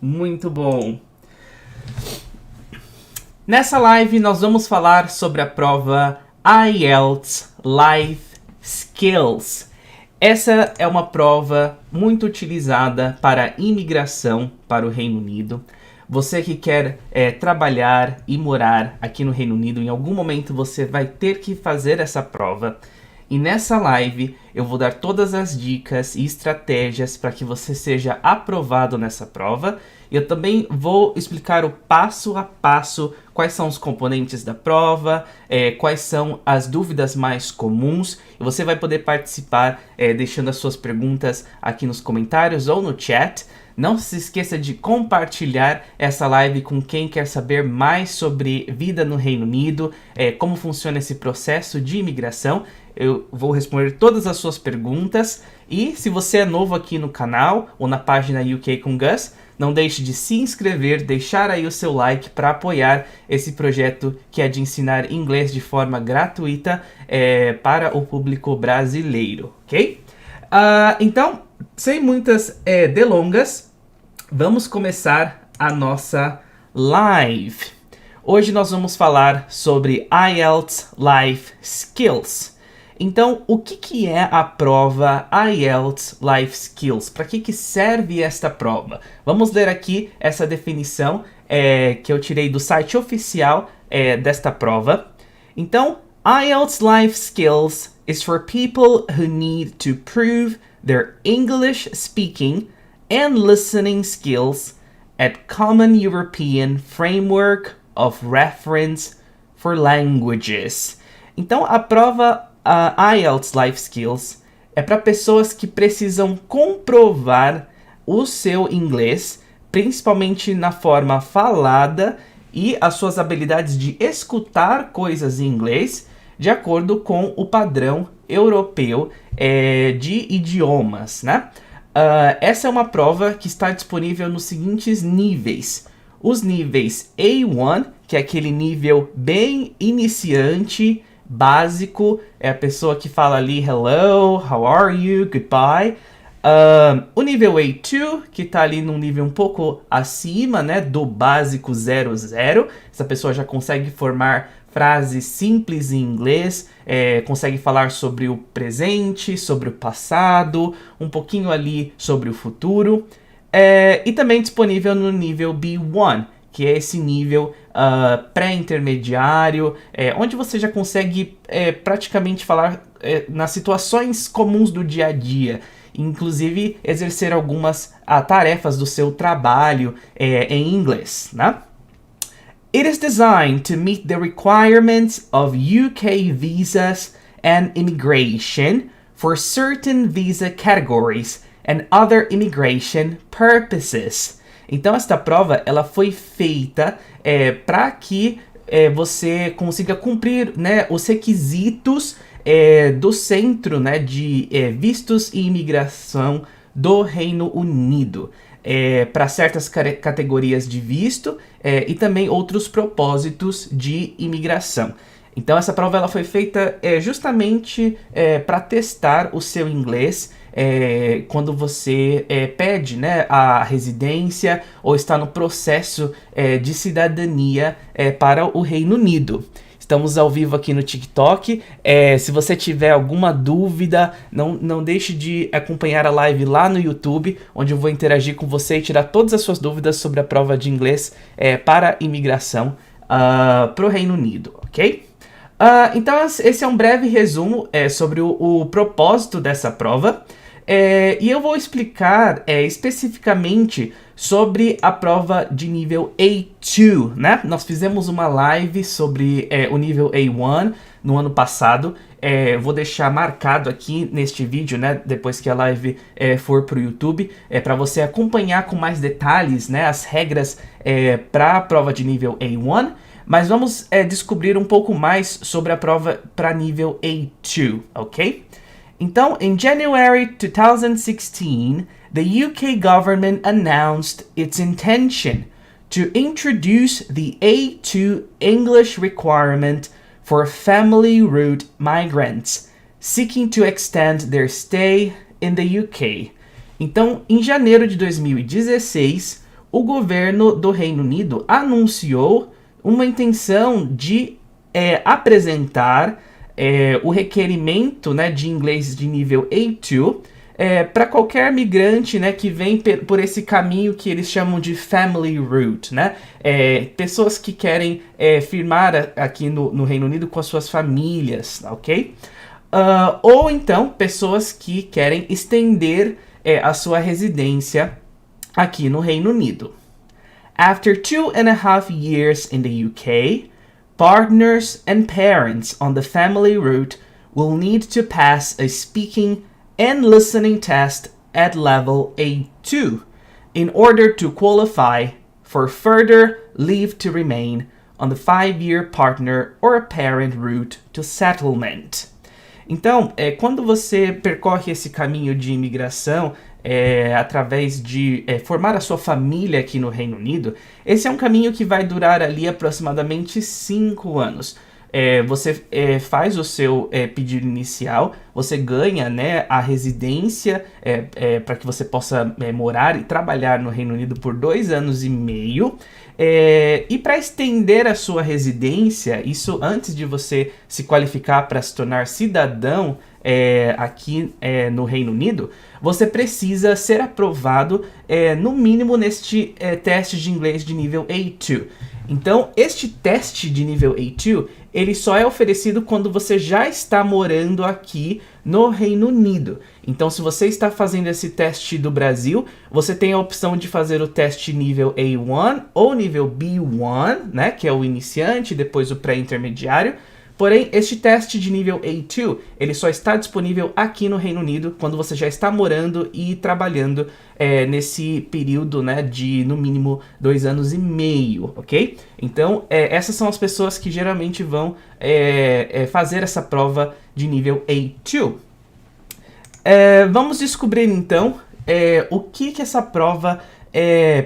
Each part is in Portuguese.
Muito bom. Nessa live nós vamos falar sobre a prova IELTS Life Skills. Essa é uma prova muito utilizada para imigração para o Reino Unido. Você que quer trabalhar e morar aqui no Reino Unido, em algum momento você vai ter que fazer essa prova. E nessa live eu vou dar todas as dicas e estratégias para que você seja aprovado nessa prova. Eu também vou explicar o passo a passo, quais são os componentes da prova, quais são as dúvidas mais comuns. E você vai poder participar deixando as suas perguntas aqui nos comentários ou no chat. Não se esqueça de compartilhar essa live com quem quer saber mais sobre vida no Reino Unido, como funciona esse processo de imigração. Eu vou responder todas as suas perguntas. E se você é novo aqui no canal ou na página UK com Gus, não deixe de se inscrever, deixar aí o seu like para apoiar esse projeto que é de ensinar inglês de forma gratuita para o público brasileiro, ok? Então, sem muitas delongas, vamos começar a nossa live. Hoje nós vamos falar sobre IELTS Life Skills. Então, o que é a prova IELTS Life Skills? Para que serve esta prova? Vamos ler aqui essa definição que eu tirei do site oficial desta prova. Então, IELTS Life Skills is for people who need to prove their English speaking and listening skills at Common European Framework of Reference for Languages. Então, a prova IELTS Life Skills é para pessoas que precisam comprovar o seu inglês, principalmente na forma falada e as suas habilidades de escutar coisas em inglês, de acordo com o padrão europeu de idiomas, né? Essa é uma prova que está disponível nos seguintes níveis. Os níveis A1, que é aquele nível bem iniciante, básico, é a pessoa que fala ali hello, how are you, goodbye. O nível A2, que está ali num nível um pouco acima, né, do básico 00. Essa pessoa já consegue formar frases simples em inglês, consegue falar sobre o presente, sobre o passado, um pouquinho ali sobre o futuro. E também disponível no nível B1, que é esse nível pré-intermediário, onde você já consegue praticamente falar nas situações comuns do dia a dia, inclusive exercer algumas tarefas do seu trabalho em inglês, né? It is designed to meet the requirements of UK visas and immigration for certain visa categories and other immigration purposes. Então, esta prova ela foi feita para que você consiga cumprir, né, os requisitos do Centro, né, de Vistos e Imigração do Reino Unido, para certas categorias de visto e também outros propósitos de imigração. Então, essa prova ela foi feita justamente para testar o seu inglês quando você pede, né, a residência ou está no processo de cidadania para o Reino Unido. Estamos ao vivo aqui no TikTok. Se você tiver alguma dúvida, não deixe de acompanhar a live lá no YouTube, onde eu vou interagir com você e tirar todas as suas dúvidas sobre a prova de inglês para imigração para o Reino Unido, ok? Então, esse é um breve resumo sobre o propósito dessa prova. E eu vou explicar especificamente sobre a prova de nível A2, né? Nós fizemos uma live sobre o nível A1 no ano passado. Vou deixar marcado aqui neste vídeo, né? Depois que a live for para o YouTube, para você acompanhar com mais detalhes, né, as regras para a prova de nível A1. Mas vamos descobrir um pouco mais sobre a prova para nível A2, ok? Então, in January 2016, the UK government announced its intention to introduce the A2 English requirement for family route migrants seeking to extend their stay in the UK. Então, em janeiro de 2016, o governo do Reino Unido anunciou uma intenção de apresentar o requerimento, né, de inglês de nível A2 para qualquer migrante, né, que vem por esse caminho que eles chamam de family route, né? Pessoas que querem firmar aqui no Reino Unido com as suas famílias, ok? Ou então pessoas que querem estender a sua residência aqui no Reino Unido. After 2.5 years in the UK, partners and parents on the family route will need to pass a speaking and listening test at level A2 in order to qualify for further leave to remain on the 5-year partner or parent route to settlement. Então, quando você percorre esse caminho de imigração através de formar a sua família aqui no Reino Unido, esse é um caminho que vai durar ali aproximadamente 5 anos. Você faz o seu pedido inicial, você ganha, né, a residência para que você possa morar e trabalhar no Reino Unido por 2 anos e meio. E para estender a sua residência, isso antes de você se qualificar para se tornar cidadão aqui no Reino Unido, você precisa ser aprovado no mínimo neste teste de inglês de nível A2. Então, este teste de nível A2, ele só é oferecido quando você já está morando aqui no Reino Unido. Então, se você está fazendo esse teste do Brasil, você tem a opção de fazer o teste nível A1 ou nível B1, né, que é o iniciante, depois o pré-intermediário. Porém, este teste de nível A2, ele só está disponível aqui no Reino Unido quando você já está morando e trabalhando nesse período, né, de no mínimo 2 anos e meio, ok? Então, essas são as pessoas que geralmente vão fazer essa prova de nível A2. Vamos descobrir então o que essa prova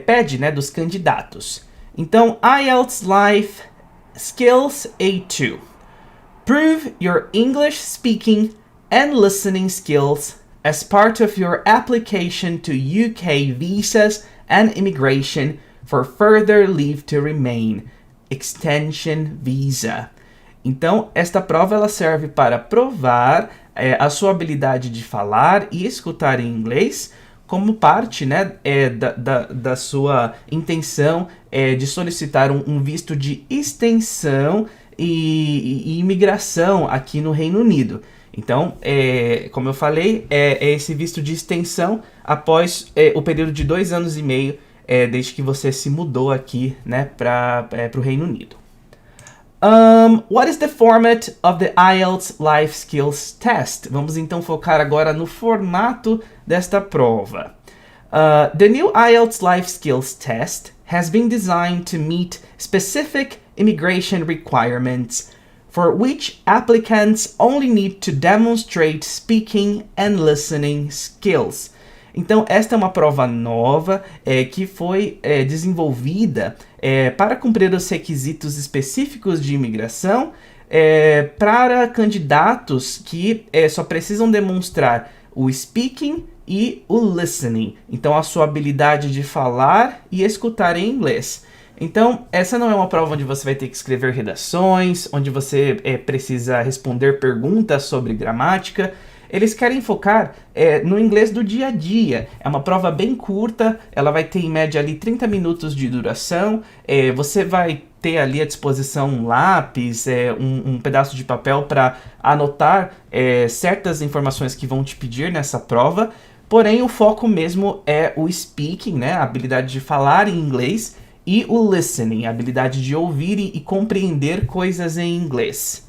pede, né, dos candidatos. Então, IELTS Life Skills A2. Prove your English speaking and listening skills as part of your application to UK visas and immigration for further leave to remain, extension visa. Então, esta prova ela serve para provar a sua habilidade de falar e escutar em inglês como parte, né, da sua intenção de solicitar um visto de extensão e imigração aqui no Reino Unido. Então, como eu falei, é esse visto de extensão após o período de 2 anos e meio desde que você se mudou aqui, né, para o Reino Unido. What is the format of the IELTS Life Skills Test? Vamos então focar agora no formato desta prova. The new IELTS Life Skills Test has been designed to meet specific immigration requirements for which applicants only need to demonstrate speaking and listening skills. Então, esta é uma prova nova que foi desenvolvida para cumprir os requisitos específicos de imigração para candidatos que só precisam demonstrar o speaking e o listening. Então, a sua habilidade de falar e escutar em inglês. Então, essa não é uma prova onde você vai ter que escrever redações, onde você precisa responder perguntas sobre gramática. Eles querem focar no inglês do dia a dia. É uma prova bem curta, ela vai ter em média ali 30 minutos de duração. Você vai ter ali à disposição um lápis, um pedaço de papel para anotar certas informações que vão te pedir nessa prova. Porém, o foco mesmo é o speaking, né? A habilidade de falar em inglês, e o listening, a habilidade de ouvir e compreender coisas em inglês.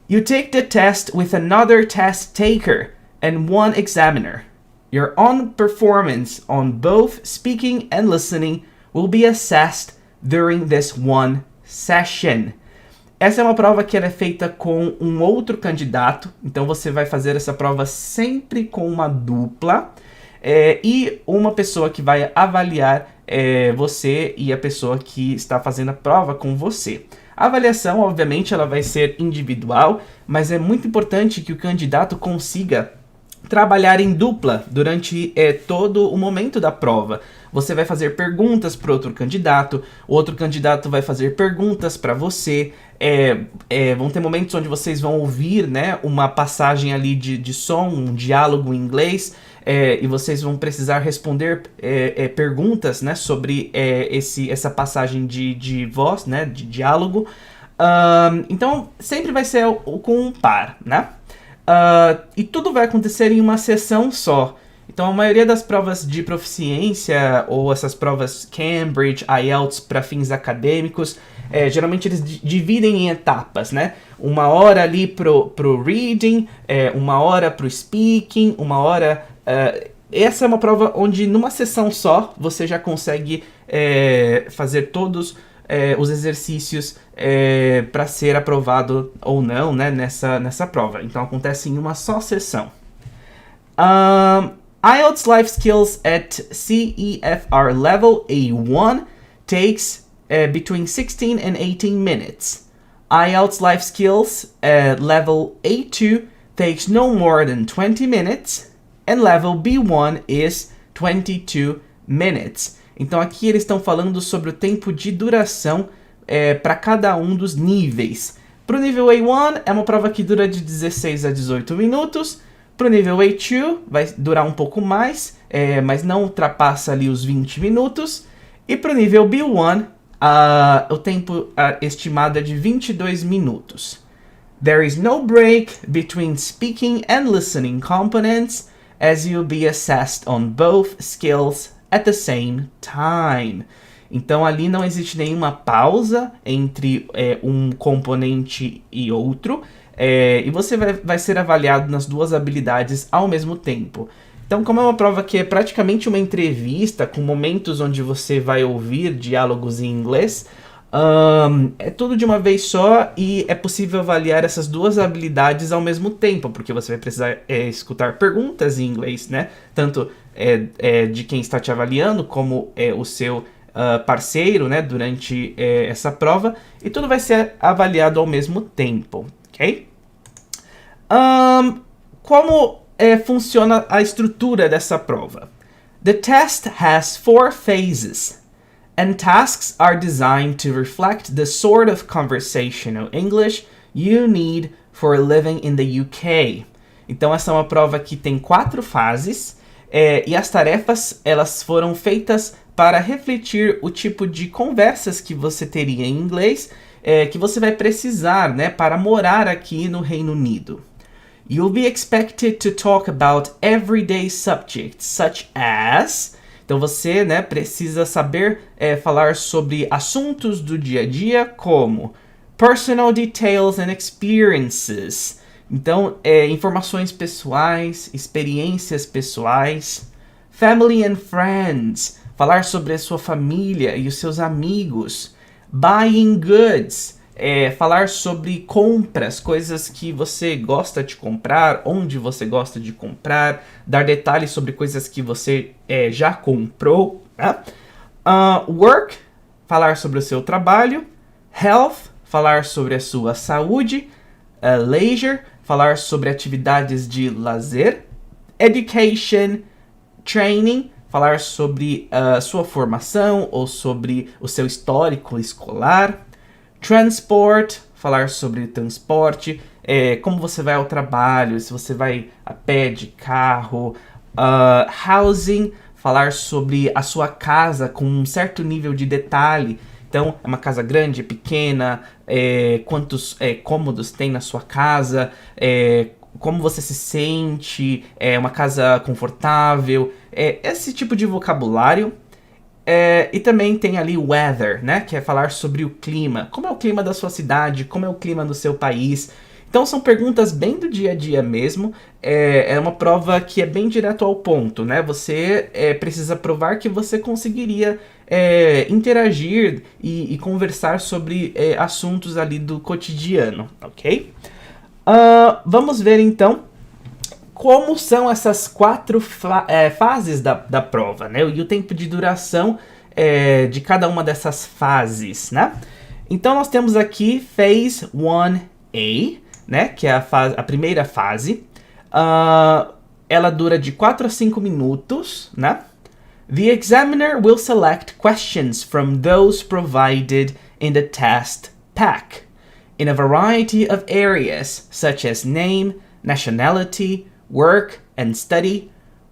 You take the test with another test taker and one examiner. Your own performance on both speaking and listening will be assessed during this one session. Essa é uma prova que ela é feita com um outro candidato, então você vai fazer essa prova sempre com uma dupla e uma pessoa que vai avaliar você e a pessoa que está fazendo a prova com você. A avaliação, obviamente, ela vai ser individual, mas é muito importante que o candidato consiga trabalhar em dupla durante todo o momento da prova. Você vai fazer perguntas para outro candidato, o outro candidato vai fazer perguntas para você. Vão ter momentos onde vocês vão ouvir, né, uma passagem ali de som, um diálogo em inglês, e vocês vão precisar responder perguntas, né, sobre essa passagem de voz, né, de diálogo. Então, sempre vai ser com um par, né? E tudo vai acontecer em uma sessão só. Então, a maioria das provas de proficiência, ou essas provas Cambridge, IELTS para fins acadêmicos, geralmente eles dividem em etapas, né? 1 hora ali pro reading, 1 hora pro speaking, 1 hora... essa é uma prova onde numa sessão só você já consegue fazer todos os exercícios para ser aprovado ou não, né, nessa prova. Então acontece em uma só sessão. IELTS Life Skills at CEFR Level A1 takes between 16 and 18 minutes. IELTS Life Skills at Level A2 takes no more than 20 minutes. And Level B1 is 22 minutes. Então aqui eles estão falando sobre o tempo de duração para cada um dos níveis. Para o nível A1 é uma prova que dura de 16 a 18 minutos. Para o nível A2 vai durar um pouco mais, mas não ultrapassa ali os 20 minutos. E para o nível B1, o tempo estimado é de 22 minutos. There is no break between speaking and listening components, as you'll be assessed on both skills at the same time. Então ali não existe nenhuma pausa entre um componente e outro, e você vai ser avaliado nas duas habilidades ao mesmo tempo. Então, como é uma prova que é praticamente uma entrevista, com momentos onde você vai ouvir diálogos em inglês, é tudo de uma vez só e é possível avaliar essas duas habilidades ao mesmo tempo, porque você vai precisar escutar perguntas em inglês, né? Tanto de quem está te avaliando, como o seu parceiro, né? Durante essa prova, e tudo vai ser avaliado ao mesmo tempo, ok? Como funciona a estrutura dessa prova? The test has 4 phases. And tasks are designed to reflect the sort of conversational English you need for living in the UK. Então essa é uma prova que tem 4 fases, e as tarefas elas foram feitas para refletir o tipo de conversas que você teria em inglês, que você vai precisar, né, para morar aqui no Reino Unido. You'll be expected to talk about everyday subjects such as... Então você, né, precisa saber falar sobre assuntos do dia a dia, como personal details and experiences. Então, informações pessoais, experiências pessoais. Family and friends, falar sobre a sua família e os seus amigos. Buying goods, falar sobre compras, coisas que você gosta de comprar, onde você gosta de comprar, dar detalhes sobre coisas que você já comprou, né? Work, falar sobre o seu trabalho. Health, falar sobre a sua saúde. Leisure, falar sobre atividades de lazer. Education, training, falar sobre a sua formação ou sobre o seu histórico escolar. Transport, falar sobre transporte, como você vai ao trabalho, se você vai a pé, de carro. Housing, falar sobre a sua casa com um certo nível de detalhe. Então, é uma casa grande, pequena, quantos cômodos tem na sua casa, como você se sente, uma casa confortável, esse tipo de vocabulário. E também tem ali o weather, né? Que é falar sobre o clima. Como é o clima da sua cidade? Como é o clima do seu país? Então são perguntas bem do dia a dia mesmo. É uma prova que é bem direto ao ponto, né? Você precisa provar que você conseguiria interagir e conversar sobre assuntos ali do cotidiano, ok? Vamos ver então como são essas 4 fases da prova, né? E o tempo de duração de cada uma dessas fases, né? Então nós temos aqui Phase 1A, né? Que é a primeira fase. ela dura de 4 a 5 minutos, né? The examiner will select questions from those provided in the test pack in a variety of areas such as name, nationality, work and study,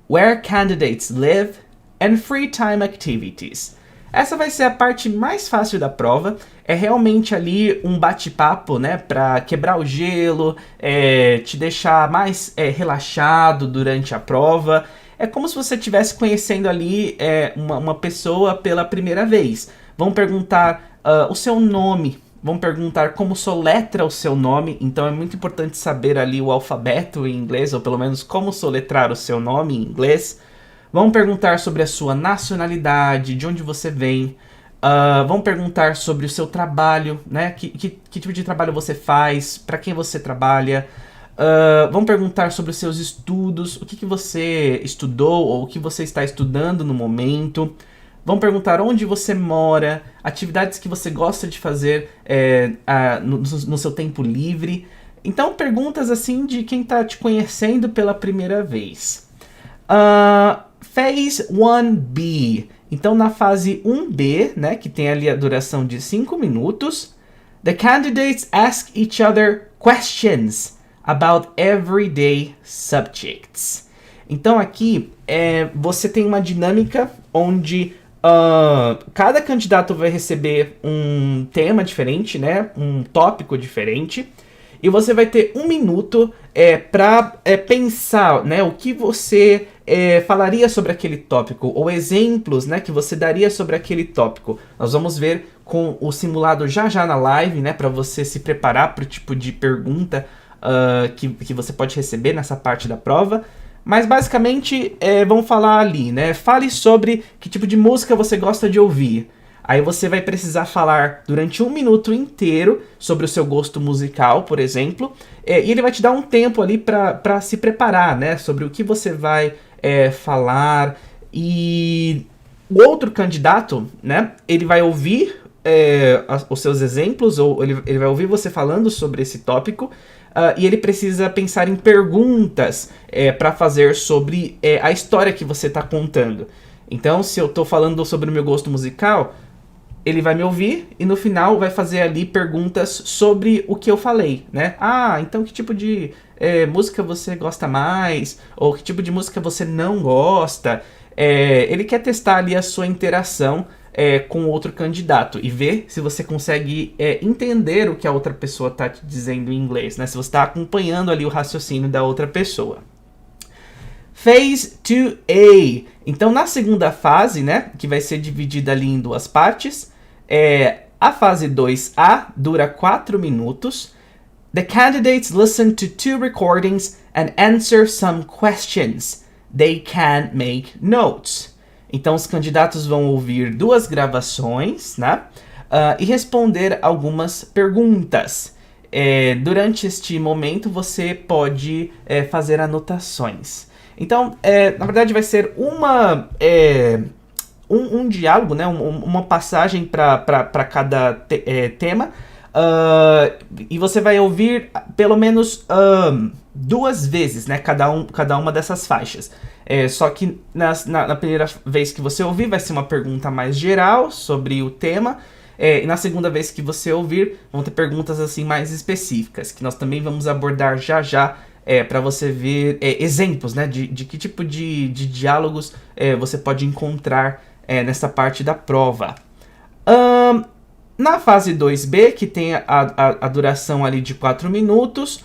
where candidates live, and free time activities. Essa vai ser a parte mais fácil da prova. É realmente ali um bate-papo, né, para quebrar o gelo, te deixar mais relaxado durante a prova. É como se você estivesse conhecendo ali uma pessoa pela primeira vez. Vão perguntar o seu nome, vão perguntar como soletra o seu nome, então é muito importante saber ali o alfabeto em inglês, ou pelo menos como soletrar o seu nome em inglês. Vão perguntar sobre a sua nacionalidade, de onde você vem. Vão perguntar sobre o seu trabalho, né? Que tipo de trabalho você faz, para quem você trabalha. Vão perguntar sobre os seus estudos, o que você estudou ou o que você está estudando no momento. Vão perguntar onde você mora, atividades que você gosta de fazer no seu tempo livre. Então, perguntas assim de quem está te conhecendo pela primeira vez. Phase 1B. Então, na fase 1B, né, que tem ali a duração de 5 minutos, the candidates ask each other questions about everyday subjects. Então, aqui, você tem uma dinâmica onde cada candidato vai receber um tema diferente, né, um tópico diferente, e você vai ter 1 minuto para pensar, né, o que você falaria sobre aquele tópico, ou exemplos, né, que você daria sobre aquele tópico. Nós vamos ver com o simulado já na live, né, para você se preparar para o tipo de pergunta que você pode receber nessa parte da prova. Mas basicamente vamos falar ali, né, fale sobre que tipo de música você gosta de ouvir. Aí você vai precisar falar durante 1 minuto inteiro sobre o seu gosto musical, por exemplo. E ele vai te dar um tempo ali para se preparar, né? Sobre o que você vai falar. E o outro candidato, né? Ele vai ouvir os seus exemplos, ou ele vai ouvir você falando sobre esse tópico. E ele precisa pensar em perguntas para fazer sobre a história que você está contando. Então, se eu estou falando sobre o meu gosto musical, ele vai me ouvir e no final vai fazer ali perguntas sobre o que eu falei, né? Então que tipo de música você gosta mais? Ou que tipo de música você não gosta? Ele quer testar ali a sua interação com outro candidato e ver se você consegue entender o que a outra pessoa está te dizendo em inglês, né? Se você está acompanhando ali o raciocínio da outra pessoa. Phase 2A. Então, na segunda fase, né, que vai ser dividida ali em 2 partes, a fase 2A dura 4 minutos. The candidates listen to 2 recordings and answer some questions. They can make notes. Então, os candidatos vão ouvir 2 gravações, né, e responder algumas perguntas. Durante este momento, você pode fazer anotações. Então, na verdade, vai ser um diálogo, né? Uma passagem para cada tema. E você vai ouvir pelo menos 2 vezes, né? Cada uma dessas faixas. Só que na primeira vez que você ouvir, vai ser uma pergunta mais geral sobre o tema. E na segunda vez que você ouvir, vão ter perguntas assim mais específicas, que nós também vamos abordar já. Para você ver exemplos, né, de que tipo de diálogos você pode encontrar nessa parte da prova. Na fase 2B, que tem a duração ali de 4 minutos,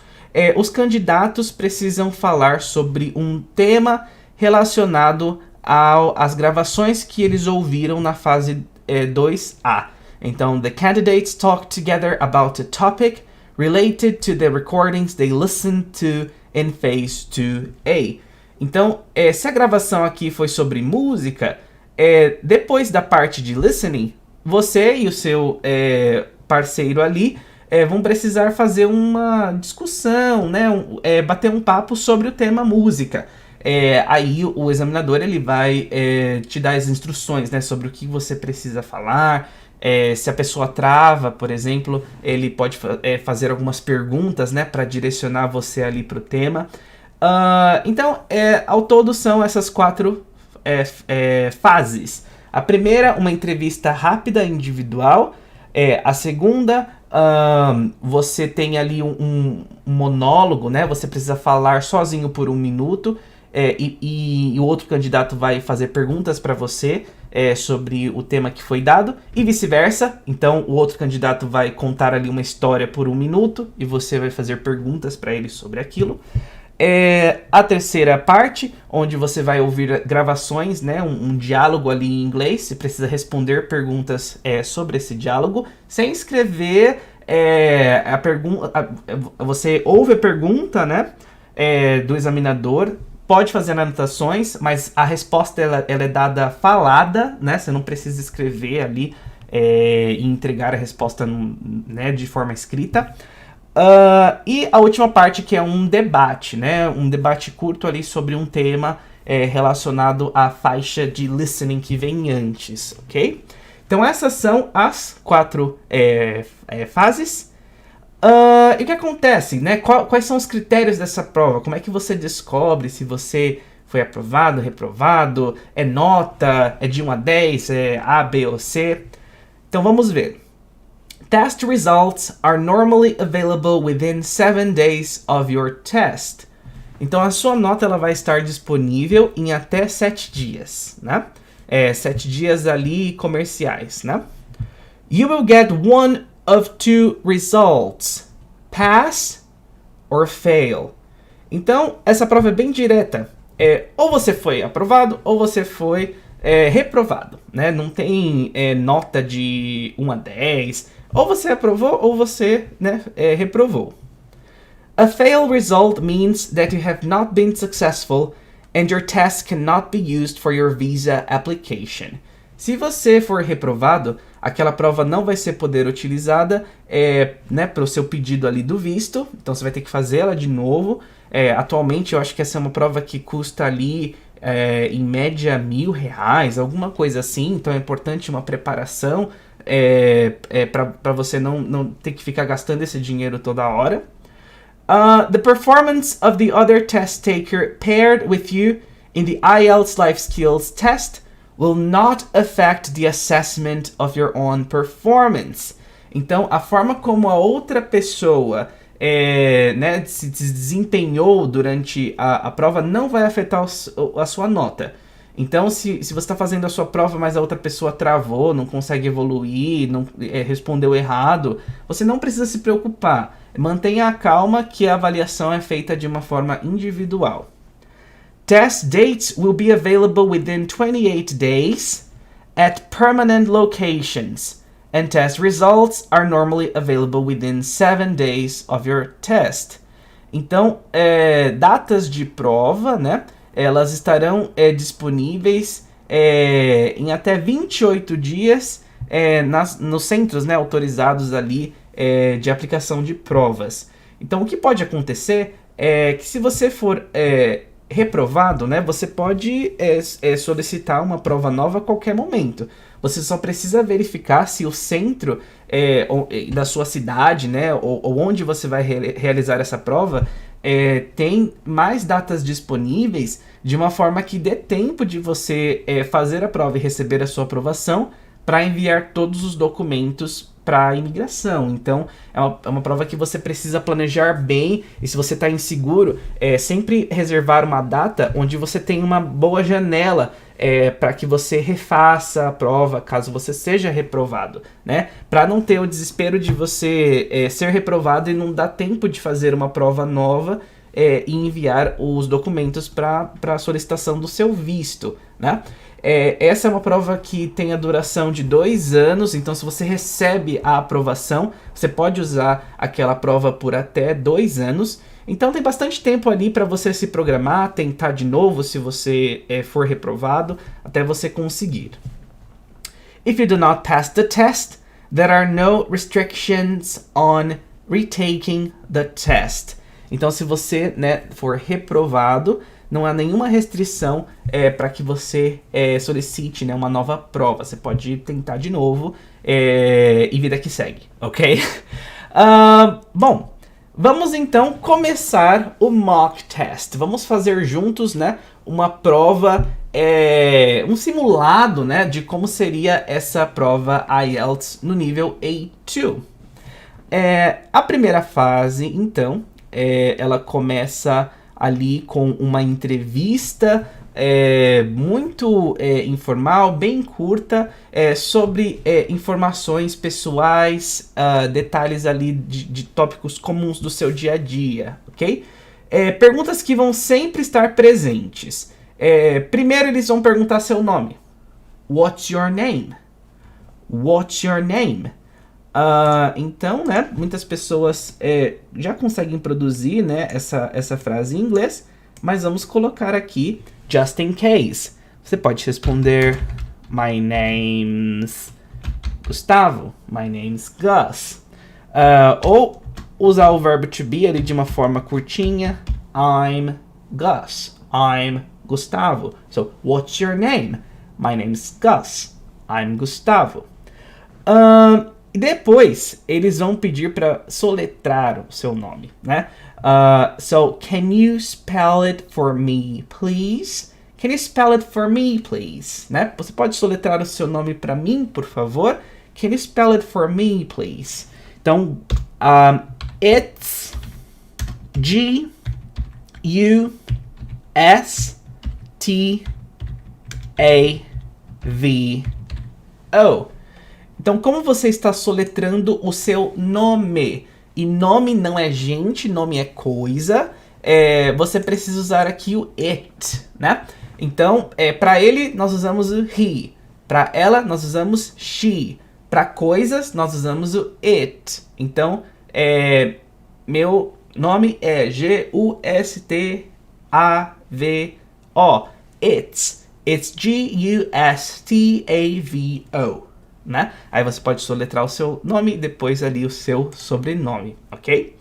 os candidatos precisam falar sobre um tema relacionado às gravações que eles ouviram na fase 2A. Então, the candidates talk together about a topic related to the recordings they listened to in Phase 2A. Então, se a gravação aqui foi sobre música, depois da parte de listening, você e o seu parceiro ali vão precisar fazer uma discussão, né? Bater um papo sobre o tema música. Aí o examinador ele vai te dar as instruções, né, sobre o que você precisa falar. Se a pessoa trava, por exemplo, ele pode fazer algumas perguntas, né, para direcionar você ali para o tema. Então, ao todo são essas 4 fases. A primeira, uma entrevista rápida individual. A segunda, você tem ali um monólogo, né? Você precisa falar sozinho por 1 minuto. E o outro candidato vai fazer perguntas para você sobre o tema que foi dado e vice-versa. Então o outro candidato vai contar ali uma história por 1 minuto e você vai fazer perguntas para ele sobre aquilo. A terceira parte, onde você vai ouvir gravações, né, um diálogo ali em inglês. Você precisa responder perguntas sobre esse diálogo sem escrever a pergunta. Você ouve a pergunta, né, do examinador. Pode fazer anotações, mas a resposta ela é dada falada, né? Você não precisa escrever ali e entregar a resposta né, de forma escrita. E a última parte, que é um debate, né? Um debate curto ali sobre um tema relacionado à faixa de listening que vem antes, ok? Então essas são as 4 fases. E o que acontece, né? Quais são os critérios dessa prova? Como é que você descobre se você foi aprovado, reprovado? É nota? É de 1 a 10? É A, B ou C? Então vamos ver. Test results are normally available within 7 days of your test. Então a sua nota ela vai estar disponível em até 7 dias, né? 7 dias ali comerciais, né? You will get one of 2 results, pass or fail. Então, essa prova é bem direta. Ou você foi aprovado, ou você foi reprovado, né? Não tem nota de 1 a 10. Ou você aprovou, ou você reprovou. A fail result means that you have not been successful and your test cannot be used for your visa application. Se você for reprovado, aquela prova não vai ser poder utilizada para o seu pedido ali do visto. Então você vai ter que fazer ela de novo. Atualmente eu acho que essa é uma prova que custa ali em média R$1.000, alguma coisa assim. Então é importante uma preparação para você não ter que ficar gastando esse dinheiro toda hora. The performance of the other test taker paired with you in the IELTS Life Skills test will not affect the assessment of your own performance. Então, a forma como a outra pessoa se desempenhou durante a prova não vai afetar a sua nota. Então, se você está fazendo a sua prova, mas a outra pessoa travou, não consegue evoluir, respondeu errado, você não precisa se preocupar. Mantenha a calma que a avaliação é feita de uma forma individual. Test dates will be available within 28 days at permanent locations, and test results are normally available within 7 days of your test. Então, datas de prova, né? Elas estarão disponíveis em até 28 dias nos centros, né, autorizados ali de aplicação de provas. Então, o que pode acontecer é que se você for reprovado, né, você pode solicitar uma prova nova a qualquer momento. Você só precisa verificar se o centro da sua cidade, né, ou onde você vai realizar essa prova, tem mais datas disponíveis de uma forma que dê tempo de você fazer a prova e receber a sua aprovação para enviar todos os documentos para a imigração. Então, é uma prova que você precisa planejar bem, e se você está inseguro, sempre reservar uma data onde você tem uma boa janela para que você refaça a prova, caso você seja reprovado, né? Para não ter o desespero de você ser reprovado e não dar tempo de fazer uma prova nova e enviar os documentos para a solicitação do seu visto, né? Essa é uma prova que tem a duração de 2 anos, então se você recebe a aprovação, você pode usar aquela prova por até 2 anos. Então tem bastante tempo ali para você se programar, tentar de novo se você for reprovado, até você conseguir. If you do not pass the test, there are no restrictions on retaking the test. Então se você for reprovado, não há nenhuma restrição para que você solicite uma nova prova. Você pode tentar de novo e vida que segue, ok? Bom, Vamos então começar o mock test. Vamos fazer juntos, né, uma prova, um simulado, né, de como seria essa prova IELTS no nível A2. A primeira fase, então, ela começa ali com uma entrevista muito informal, bem curta, sobre informações pessoais, detalhes ali de tópicos comuns do seu dia a dia, ok? Perguntas que vão sempre estar presentes. Primeiro eles vão perguntar seu nome. What's your name? What's your name? Então, né, muitas pessoas já conseguem produzir, né, essa frase em inglês, mas vamos colocar aqui, just in case. Você pode responder, my name's Gustavo, my name's Gus. Ou usar o verbo to be ali de uma forma curtinha, I'm Gus, I'm Gustavo. So, what's your name? My name's Gus, I'm Gustavo. E depois, eles vão pedir para soletrar o seu nome, né? So, can you spell it for me, please? Can you spell it for me, please? Né? Você pode soletrar o seu nome para mim, por favor? Can you spell it for me, please? Então, it's Gustavo. Então, como você está soletrando o seu nome? E nome não é gente, nome é coisa. Você precisa usar aqui o it, né? Então, para ele, nós usamos o he. Para ela, nós usamos she. Para coisas, nós usamos o it. Então, meu nome é G-U-S-T-A-V-O. It's. It's G-U-S-T-A-V-O. Né? Aí você pode soletrar o seu nome e depois ali o seu sobrenome, ok?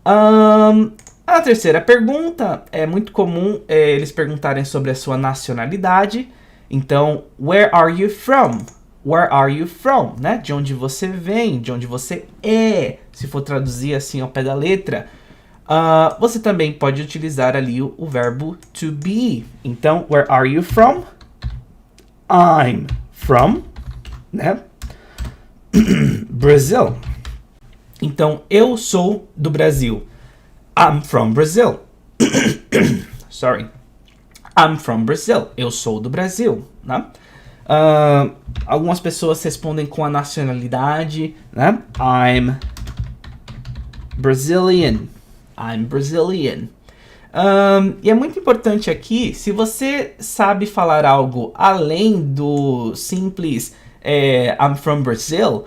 A terceira pergunta é muito comum eles perguntarem sobre a sua nacionalidade. Então, where are you from? Where are you from? Né? De onde você vem, de onde você é, se for traduzir assim ao pé da letra. Você também pode utilizar ali o verbo to be. Então, where are you from? I'm from, né? Brazil. Então, eu sou do Brasil. I'm from Brazil. Sorry. I'm from Brazil. Eu sou do Brasil, né? Algumas pessoas respondem com a nacionalidade, né? I'm Brazilian. I'm Brazilian. E é muito importante aqui, se você sabe falar algo além do simples I'm from Brazil,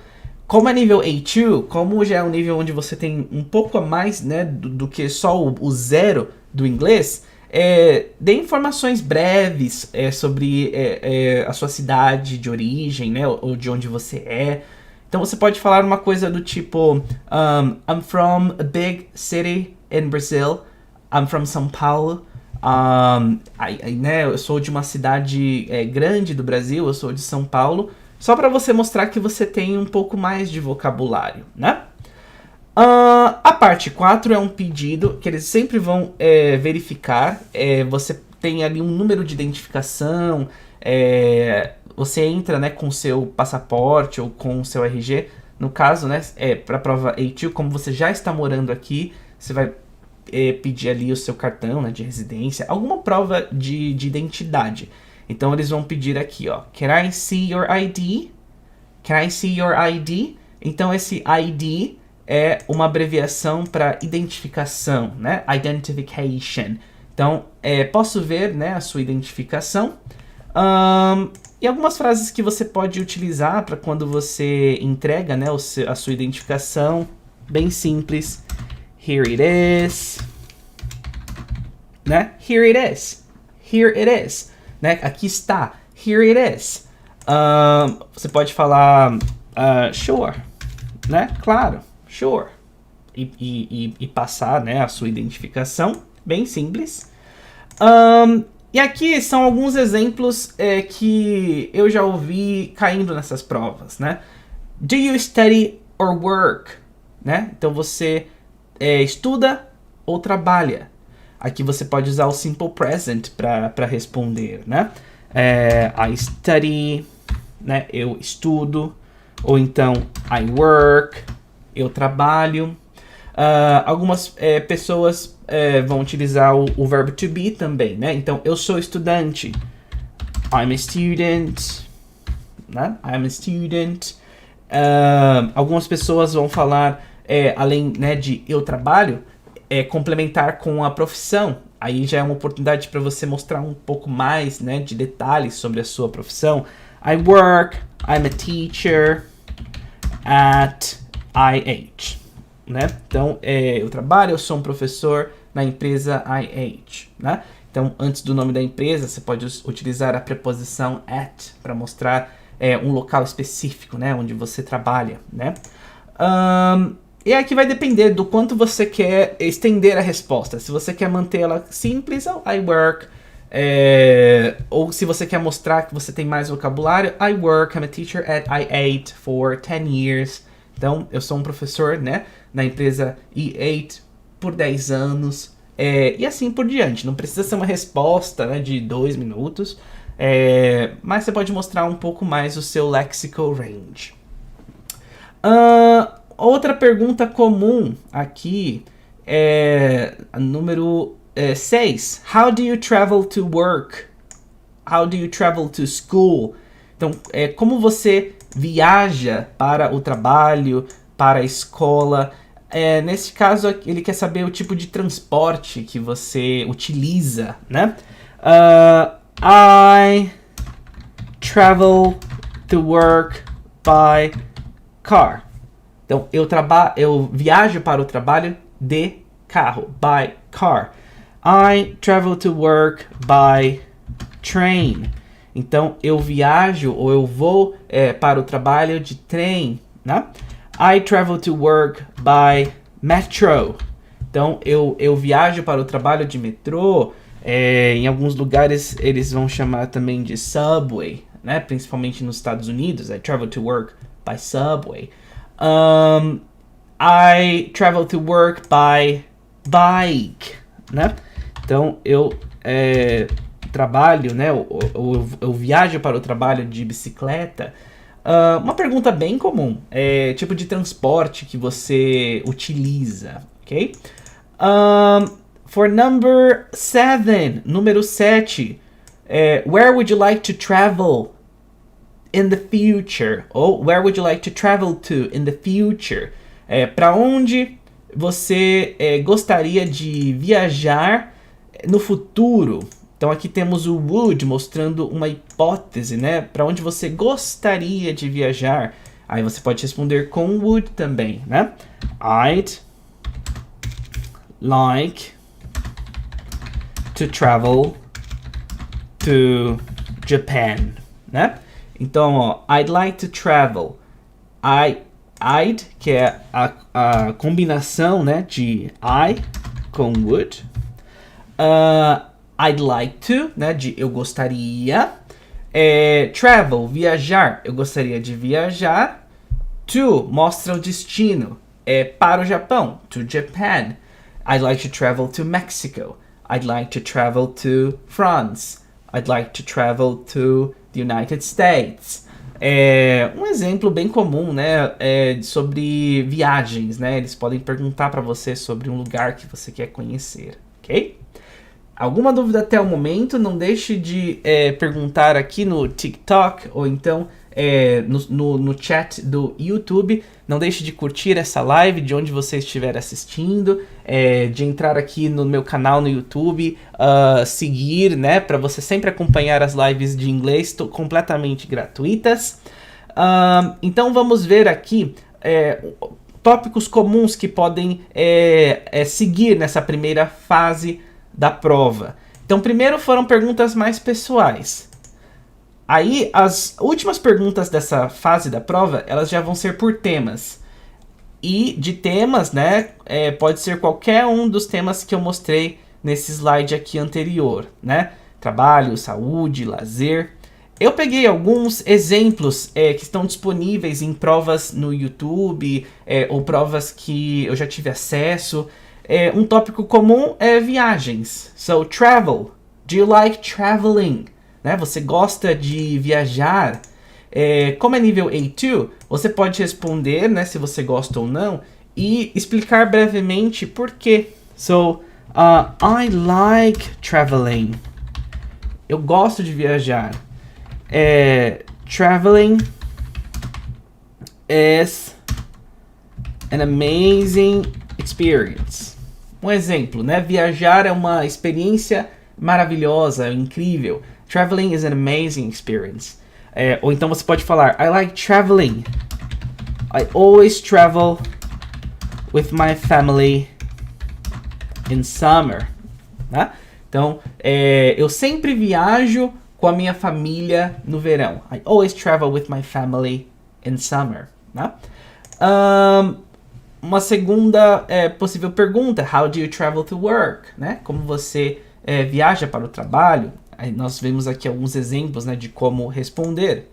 como é nível A2, como já é um nível onde você tem um pouco a mais, né, do que só o zero do inglês, dê informações breves sobre a sua cidade de origem, né, ou de onde você é. Então você pode falar uma coisa do tipo, I'm from a big city in Brazil, I'm from São Paulo, né, eu sou de uma cidade grande do Brasil, eu sou de São Paulo, só para você mostrar que você tem um pouco mais de vocabulário, né? A parte 4 é um pedido que eles sempre vão verificar. Você tem ali um número de identificação, você entra, né, com o seu passaporte ou com o seu RG. No caso, né, para a prova A2, como você já está morando aqui, você vai pedir ali o seu cartão, né, de residência, alguma prova de identidade. Então eles vão pedir aqui, ó, can I see your ID? Can I see your ID? Então esse ID é uma abreviação para identificação, né? Identification. Então, posso ver, né, a sua identificação. E algumas frases que você pode utilizar para quando você entrega, né, a sua identificação. Bem simples. Here it is. Né? Here it is. Here it is. Né? Aqui está. Here it is. Você pode falar sure. Né? Claro. Sure. E passar, né, a sua identificação. Bem simples. E aqui são alguns exemplos que eu já ouvi caindo nessas provas, né? Do you study or work? Né? Então você estuda ou trabalha. Aqui você pode usar o simple present para responder, né? I study, né? Eu estudo. Ou então, I work, eu trabalho. Algumas pessoas vão utilizar o verbo to be também, né? Então, eu sou estudante. I'm a student, né? I'm a student. Algumas pessoas vão falar, além, né, de eu trabalho, complementar com a profissão. Aí já é uma oportunidade para você mostrar um pouco mais, né, de detalhes sobre a sua profissão. I work, I'm a teacher at IH, né? Então, eu trabalho, eu sou um professor na empresa IH, né? Então, antes do nome da empresa, você pode utilizar a preposição at para mostrar um local específico, né, onde você trabalha, né? E aqui vai depender do quanto você quer estender a resposta. Se você quer mantê-la simples, I work. Ou se você quer mostrar que você tem mais vocabulário, I work, I'm a teacher at I8 for 10 years. Então, eu sou um professor, né, na empresa E8 por 10 anos. E assim por diante. Não precisa ser uma resposta, né, de 2 minutos. Mas você pode mostrar um pouco mais o seu lexical range. Outra pergunta comum aqui é a número 6. How do you travel to work? How do you travel to school? Então, como você viaja para o trabalho, para a escola? Nesse caso, ele quer saber o tipo de transporte que você utiliza, né? I travel to work by car. Então, eu viajo para o trabalho de carro, by car. I travel to work by train. Então, eu viajo ou eu vou para o trabalho de trem, né? I travel to work by metro. Então, eu viajo para o trabalho de metrô. Em alguns lugares, eles vão chamar também de subway, né? Principalmente nos Estados Unidos. I travel to work by subway. I travel to work by bike, né? Então, eu trabalho, né? Eu viajo para o trabalho de bicicleta. Uma pergunta bem comum. Tipo de transporte que você utiliza, ok? For number 7, número 7. Where would you like to travel in the future? Ou where would you like to travel to in the future? Para onde você gostaria de viajar no futuro? Então aqui temos o would mostrando uma hipótese, né? Para onde você gostaria de viajar? Aí você pode responder com would também, né? I'd like to travel to Japan, né? Então, ó, I'd like to travel. I'd, que é a combinação, né, de I com would. I'd like to, né, de eu gostaria. Travel, viajar, eu gostaria de viajar. To, mostra o destino. Para o Japão, to Japan. I'd like to travel to Mexico. I'd like to travel to France. I'd like to travel to the United States. Um exemplo bem comum, né, sobre viagens, né? Eles podem perguntar para você sobre um lugar que você quer conhecer, ok? Alguma dúvida até o momento? Não deixe de perguntar aqui no TikTok ou então no chat do YouTube. Não deixe de curtir essa live de onde você estiver assistindo, de entrar aqui no meu canal no YouTube, seguir, né, para você sempre acompanhar as lives de inglês completamente gratuitas. Então vamos ver aqui tópicos comuns que podem seguir nessa primeira fase da prova. Então primeiro foram perguntas mais pessoais. Aí, as últimas perguntas dessa fase da prova, elas já vão ser por temas. E de temas, né, pode ser qualquer um dos temas que eu mostrei nesse slide aqui anterior, né? Trabalho, saúde, lazer. Eu peguei alguns exemplos que estão disponíveis em provas no YouTube ou provas que eu já tive acesso. Um tópico comum é viagens. So, travel. Do you like traveling? Né? Você gosta de viajar? Como é nível A2, você pode responder, né, se você gosta ou não e explicar brevemente por quê. So, I like traveling. Eu gosto de viajar. Traveling is an amazing experience. Um exemplo, né? Viajar é uma experiência maravilhosa, incrível. Traveling is an amazing experience. Ou então você pode falar, I like traveling. I always travel with my family in summer. Né? Então, eu sempre viajo com a minha família no verão. I always travel with my family in summer. Né? Uma segunda possível pergunta, how do you travel to work? Né? Como você viaja para o trabalho? Aí nós vemos aqui alguns exemplos, né, de como responder.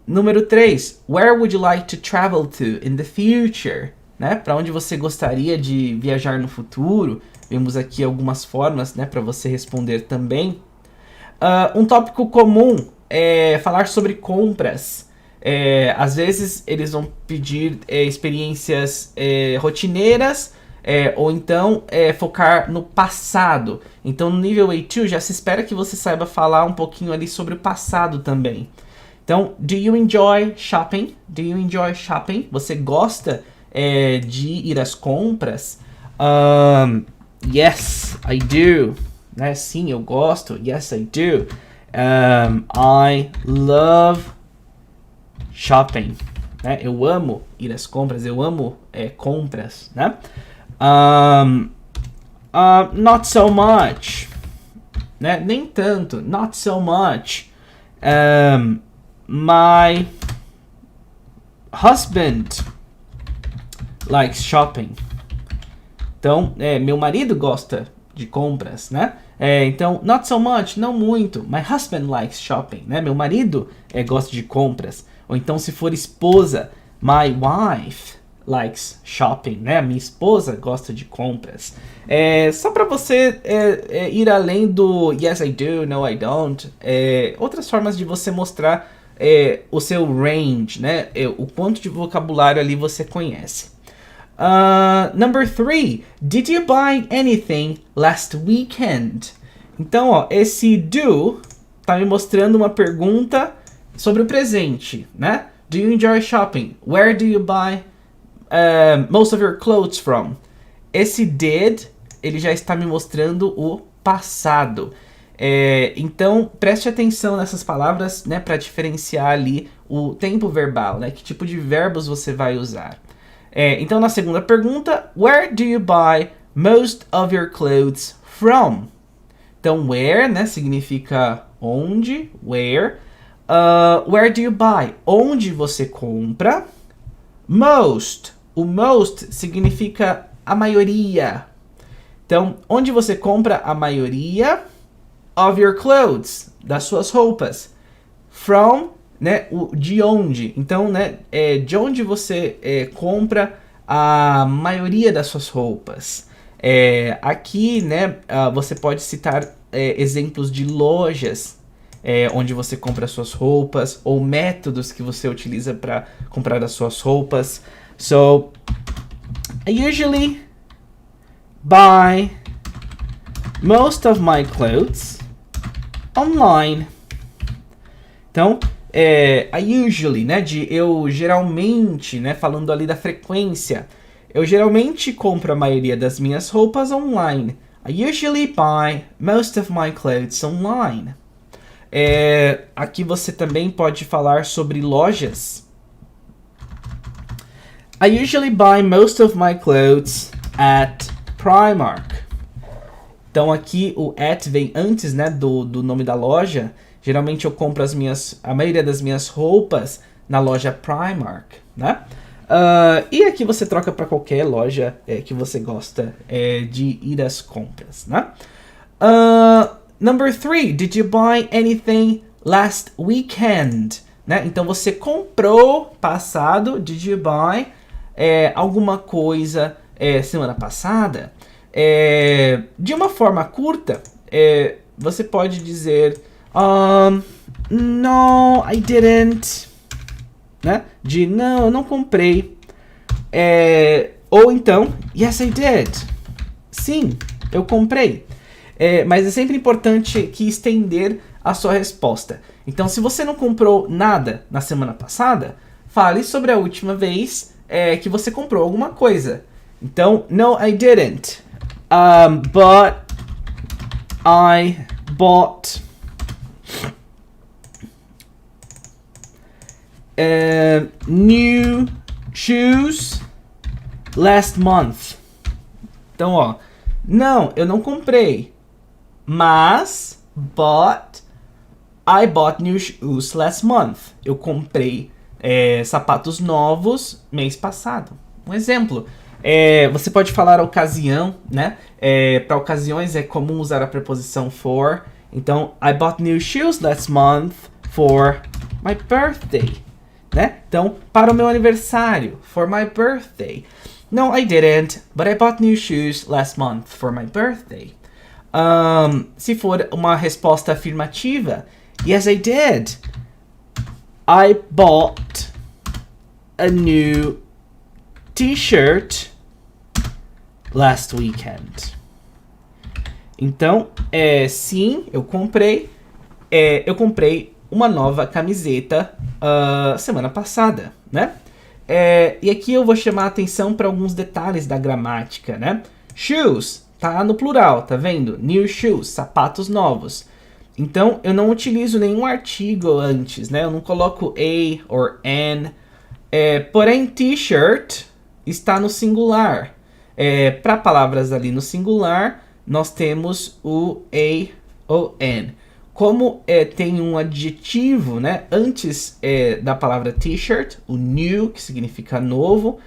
Número 3, where would you like to travel to in the future? Né? Para onde você gostaria de viajar no futuro? Vemos aqui algumas formas, né, para você responder também. Um tópico comum é falar sobre compras. Às vezes eles vão pedir experiências rotineiras ou então focar no passado. Então no nível A2 já se espera que você saiba falar um pouquinho ali sobre o passado também. Então, do you enjoy shopping? Do you enjoy shopping? Você gosta de ir às compras? Yes, I do. Né? Sim, eu gosto. Yes, I do. I love shopping. Né? Eu amo ir às compras. Eu amo compras. Né? Not so much. Né? Nem tanto. Not so much. My husband likes shopping. Então, meu marido gosta de compras, né? Então, not so much, não muito. My husband likes shopping, né? Meu marido gosta de compras. Ou então, se for esposa, my wife likes shopping, né? A minha esposa gosta de compras. Só para você ir além do yes I do, no I don't. Outras formas de você mostrar o seu range, né? O quanto de vocabulário ali você conhece. Number 3. Did you buy anything last weekend? Então, ó, esse do tá me mostrando uma pergunta sobre o presente, né? Do you enjoy shopping? Where do you buy most of your clothes from? Esse did, ele já está me mostrando o passado. Então, preste atenção nessas palavras, né, para diferenciar ali o tempo verbal, né? Que tipo de verbos você vai usar. Então, na segunda pergunta, where do you buy most of your clothes from? Então, where, né, significa onde, where. Where do you buy? Onde você compra. Most. O most significa a maioria. Então, onde você compra a maioria of your clothes, das suas roupas. From, né, de onde. Então, né, de onde você compra a maioria das suas roupas. Aqui, né, você pode citar exemplos de lojas onde você compra as suas roupas, ou métodos que você utiliza para comprar as suas roupas. So, I usually buy most of my clothes online. Então, I usually, né, de eu geralmente, né, falando ali da frequência, eu geralmente compro a maioria das minhas roupas online. I usually buy most of my clothes online. Aqui você também pode falar sobre lojas. I usually buy most of my clothes at Primark. Então aqui o at vem antes, né, do nome da loja. Geralmente eu compro a maioria das minhas roupas na loja Primark, né? E aqui você troca para qualquer loja que você gosta de ir às compras, né? Number 3, did you buy anything last weekend, né? Então você comprou passado, did you buy alguma coisa semana passada? De uma forma curta, você pode dizer no, I didn't, né? De não, eu não comprei. Ou então, yes, I did. Sim, eu comprei. Mas é sempre importante que estender a sua resposta. Então, se você não comprou nada na semana passada, fale sobre a última vez que você comprou alguma coisa. Então, no, I didn't. But I bought new shoes last month. Então, ó, não, eu não comprei, mas I bought new shoes last month. Eu comprei sapatos novos mês passado. Um exemplo. Você pode falar a ocasião, né? Para ocasiões é comum usar a preposição for. Então, I bought new shoes last month for my birthday, né? Então, para o meu aniversário, for my birthday. No, I didn't, but I bought new shoes last month for my birthday. Se for uma resposta afirmativa, yes, I did. I bought a new t-shirt last weekend. Então, sim, eu comprei. Eu comprei uma nova camiseta semana passada, né? E aqui eu vou chamar a atenção para alguns detalhes da gramática, né? Shoes, tá no plural, tá vendo? New shoes, sapatos novos. Então, eu não utilizo nenhum artigo antes, né? Eu não coloco a or an. Porém, t-shirt está no singular. Para palavras ali no singular, nós temos o a ou an. Como tem um adjetivo, né, antes da palavra t-shirt, o new, que significa novo,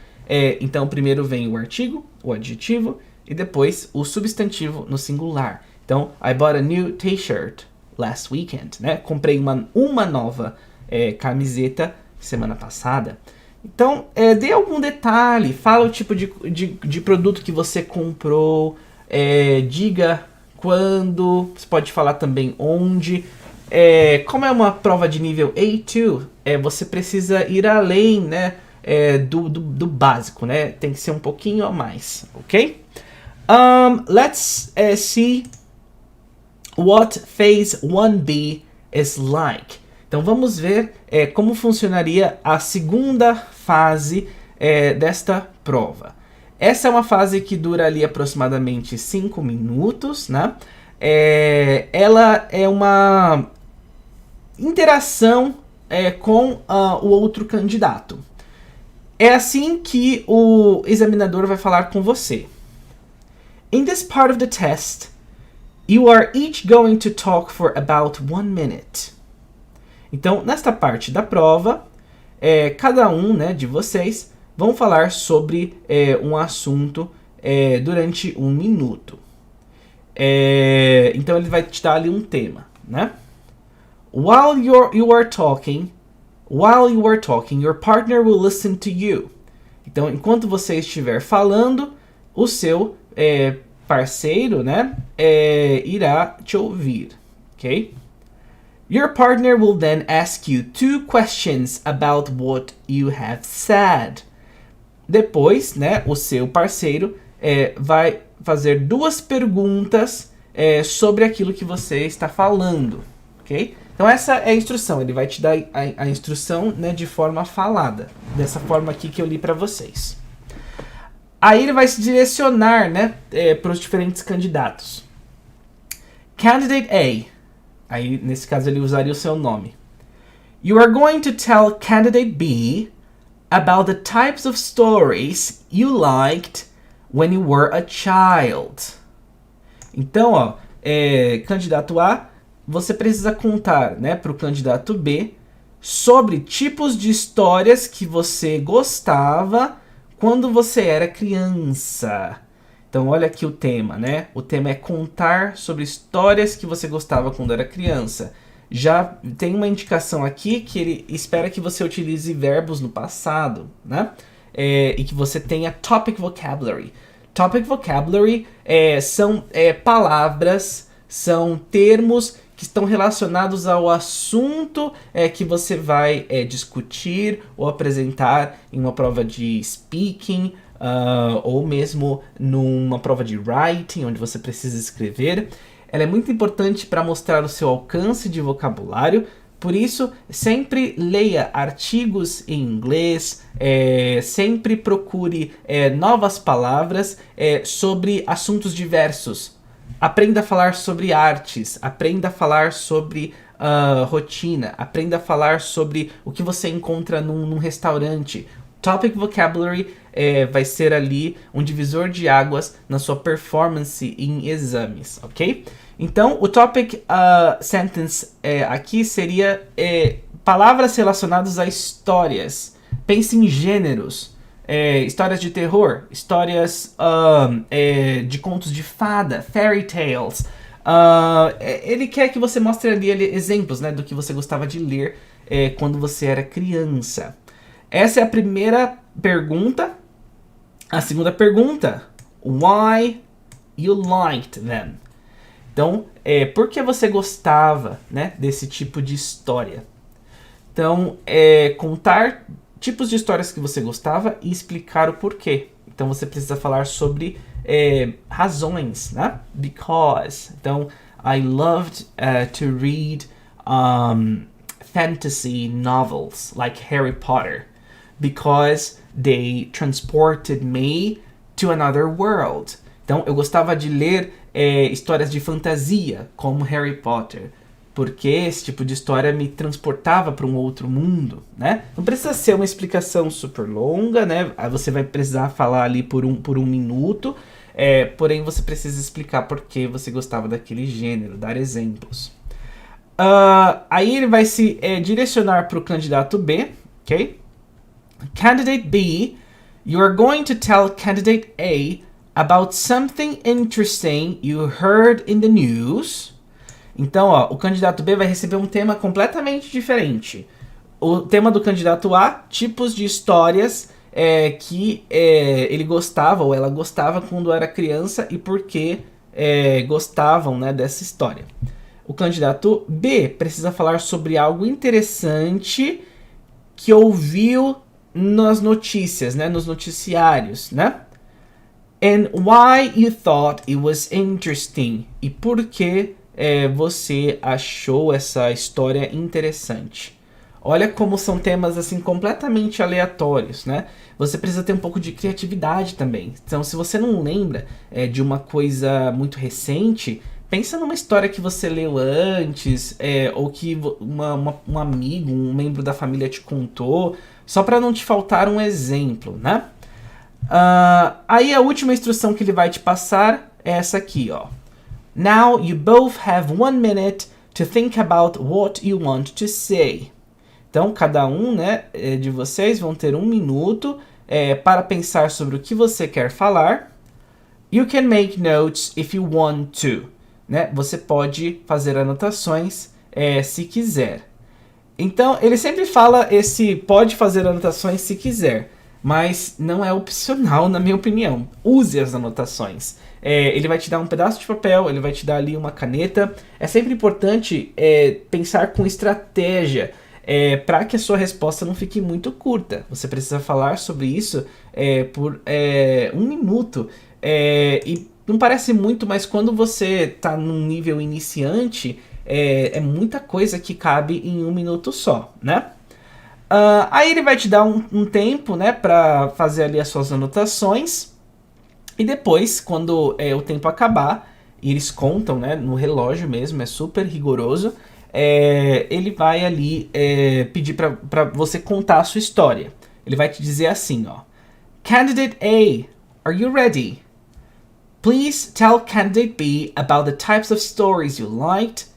então primeiro vem o artigo, o adjetivo, e depois o substantivo no singular. Então, I bought a new t-shirt last weekend, né? Comprei uma nova camiseta semana passada. Então, dê algum detalhe, fala o tipo de produto que você comprou, diga quando, você pode falar também onde. Como é uma prova de nível A2, você precisa ir além, né, do básico, né? Tem que ser um pouquinho a mais, ok? Let's see what phase 1B is like. Então vamos ver como funcionaria a segunda fase desta prova. Essa é uma fase que dura ali aproximadamente 5 minutos, né? Ela é uma interação com o outro candidato. É assim que o examinador vai falar com você. In this part of the test, you are each going to talk for about 1 minute. Então, nesta parte da prova, cada um, né, de vocês vão falar sobre um assunto durante 1 minuto. Então, ele vai te dar ali um tema, né? While you are talking, your partner will listen to you. Então, enquanto você estiver falando, o seu parceiro, né, irá te ouvir, ok? Your partner will then ask you 2 questions about what you have said. Depois, né, o seu parceiro vai fazer 2 perguntas sobre aquilo que você está falando, ok? Então essa é a instrução, ele vai te dar a instrução, né, de forma falada, dessa forma aqui que eu li para vocês. Aí ele vai se direcionar, né, para os diferentes candidatos. Candidate A. Aí, nesse caso, ele usaria o seu nome. You are going to tell Candidate B about the types of stories you liked when you were a child. Então, ó, candidato A, você precisa contar, né, para o candidato B sobre tipos de histórias que você gostava quando você era criança. Então, olha aqui o tema, né? O tema é contar sobre histórias que você gostava quando era criança. já tem uma indicação aqui que ele espera que você utilize verbos no passado, né? E que você tenha topic vocabulary. Topic vocabulary são palavras, são termos que estão relacionados ao assunto que você vai discutir ou apresentar em uma prova de speaking, ou mesmo numa prova de writing, onde você precisa escrever. Ela é muito importante para mostrar o seu alcance de vocabulário. Por isso, sempre leia artigos em inglês, sempre procure novas palavras sobre assuntos diversos. Aprenda a falar sobre artes, aprenda a falar sobre rotina, aprenda a falar sobre o que você encontra num restaurante. Topic vocabulary vai ser ali um divisor de águas na sua performance em exames, ok? Então, o topic sentence aqui seria palavras relacionadas a histórias. Pense em gêneros. Histórias de terror, histórias de contos de fada, fairy tales. Ele quer que você mostre ali exemplos, né, do que você gostava de ler quando você era criança. Essa é a primeira pergunta. A segunda pergunta, why you liked them? Então, por que você gostava, né, desse tipo de história? Então, contar tipos de histórias que você gostava e explicar o porquê. Então, você precisa falar sobre razões, né? Because. Então, I loved to read fantasy novels like Harry Potter because they transported me to another world. Então, eu gostava de ler histórias de fantasia, como Harry Potter, porque esse tipo de história me transportava para um outro mundo, né? Não precisa ser uma explicação super longa, né? Você vai precisar falar ali por um minuto, porém você precisa explicar por que você gostava daquele gênero, dar exemplos. Aí ele vai se direcionar para o candidato B, ok? Candidate B, you are going to tell candidate A about something interesting you heard in the news. Então, o candidato B vai receber um tema completamente diferente. O tema do candidato A, tipos de histórias que ele gostava ou ela gostava quando era criança e por que gostavam, né, dessa história. O candidato B precisa falar sobre algo interessante que ouviu nas notícias, né, nos noticiários, né? And why you thought it was interesting. E por que você achou essa história interessante. Olha como são temas assim completamente aleatórios, né? Você precisa ter um pouco de criatividade também. Então, se você não lembra de uma coisa muito recente, pensa numa história que você leu antes, ou que um amigo, um membro da família te contou, só para não te faltar um exemplo, né? Aí a última instrução que ele vai te passar é essa aqui, ó. Now you both have 1 minute to think about what you want to say. Então, cada um, né, de vocês vão ter 1 minuto para pensar sobre o que você quer falar. You can make notes if you want to. Né? Você pode fazer anotações se quiser. Então, ele sempre fala esse pode fazer anotações se quiser, mas não é opcional, na minha opinião. Use as anotações. Ele vai te dar um pedaço de papel, ele vai te dar ali uma caneta. É sempre importante pensar com estratégia, para que a sua resposta não fique muito curta. Você precisa falar sobre isso por 1 minuto. E não parece muito, mas quando você está num nível iniciante, é muita coisa que cabe em 1 minuto só, né? Aí ele vai te dar um tempo, né, para fazer ali as suas anotações. E depois, quando o tempo acabar, e eles contam, né, no relógio mesmo, é super rigoroso, ele vai ali pedir para você contar a sua história. Ele vai te dizer assim, ó. Candidate A, are you ready? Please tell Candidate B about the types of stories you liked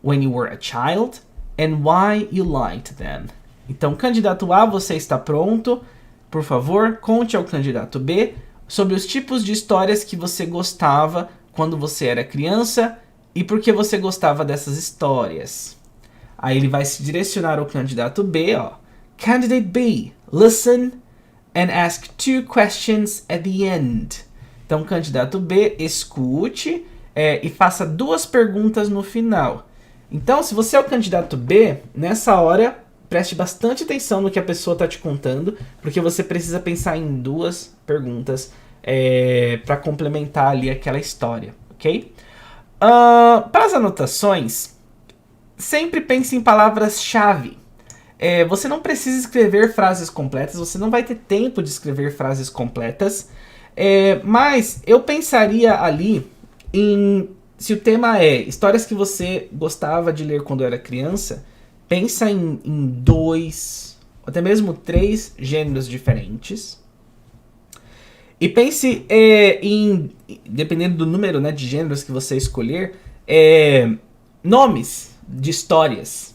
when you were a child and why you liked them. Então, candidato A, você está pronto? Por favor, conte ao candidato B sobre os tipos de histórias que você gostava quando você era criança e por que você gostava dessas histórias. Aí ele vai se direcionar ao candidato B, ó. Candidate B, listen and ask 2 questions at the end. Então, candidato B, escute e faça 2 perguntas no final. Então, se você é o candidato B, nessa hora, preste bastante atenção no que a pessoa está te contando, porque você precisa pensar em 2 perguntas para complementar ali aquela história, ok? Para as anotações, sempre pense em palavras-chave. Você não precisa escrever frases completas, você não vai ter tempo de escrever frases completas, mas eu pensaria ali em, se o tema é histórias que você gostava de ler quando era criança, pensa em 2, até mesmo 3 gêneros diferentes. E pense em, dependendo do número, né, de gêneros que você escolher, nomes de histórias.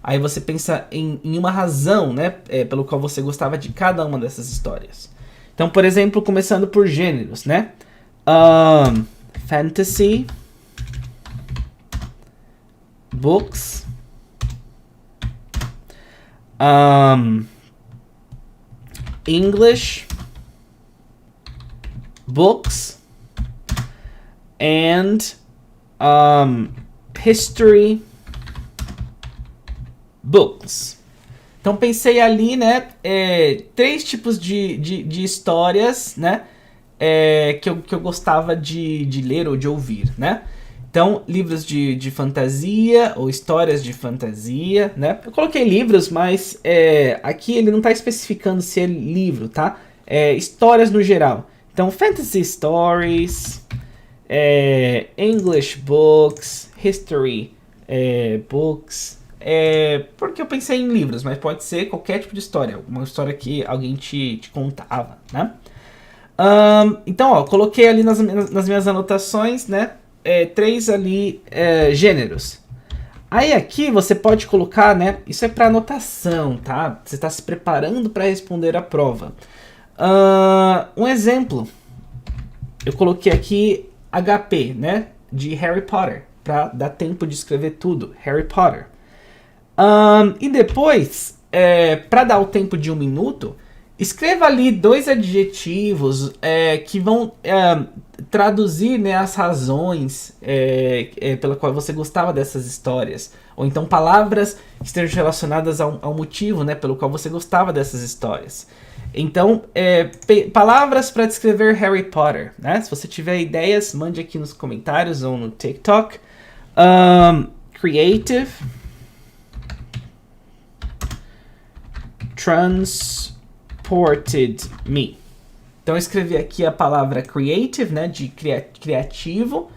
Aí você pensa em uma razão, né, pelo qual você gostava de cada uma dessas histórias. Então, por exemplo, começando por gêneros, né? Fantasy, books, English, books, and history, books. Então pensei ali, né, 3 tipos de histórias, né, que eu gostava de ler ou de ouvir, né. Então, livros de fantasia ou histórias de fantasia, né. Eu coloquei livros, mas aqui ele não está especificando se é livro, tá. Histórias no geral. Então, fantasy stories, English books, history books. Porque eu pensei em livros, mas pode ser qualquer tipo de história. Uma história que alguém te contava, né? Então, ó, coloquei ali nas minhas anotações, né? 3 ali gêneros. Aí aqui você pode colocar, né? Isso é para anotação, tá? Você está se preparando para responder a prova. Um exemplo. Eu coloquei aqui HP, né? De Harry Potter. Para dar tempo de escrever tudo. Harry Potter. E depois, para dar o tempo de 1 minuto, escreva ali 2 adjetivos que vão traduzir, né, as razões pela qual você gostava dessas histórias. Ou então palavras que estejam relacionadas ao motivo, né, pelo qual você gostava dessas histórias. Então, palavras para descrever Harry Potter, né? Se você tiver ideias, mande aqui nos comentários ou no TikTok. Creative. Transported me. Então eu escrevi aqui a palavra creative, né, de criativo,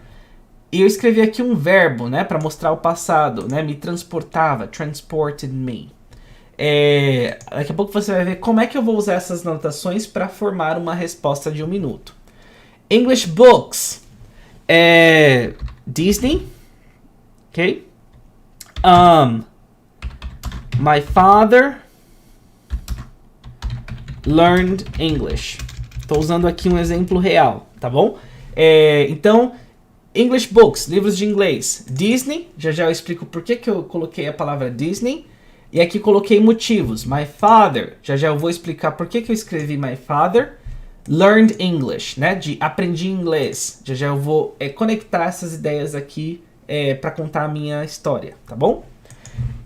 e eu escrevi aqui um verbo, né, para mostrar o passado, né, me transportava, transported me. Daqui a pouco você vai ver como é que eu vou usar essas anotações para formar uma resposta de 1 minuto. English books, Disney, ok? My father learned English. Estou usando aqui um exemplo real, tá bom? Então, English books, livros de inglês. Disney, já eu explico por que eu coloquei a palavra Disney. E aqui coloquei motivos. My father, já eu vou explicar por que eu escrevi my father. Learned English, né? De aprendi inglês. Já eu vou conectar essas ideias aqui para contar a minha história, tá bom?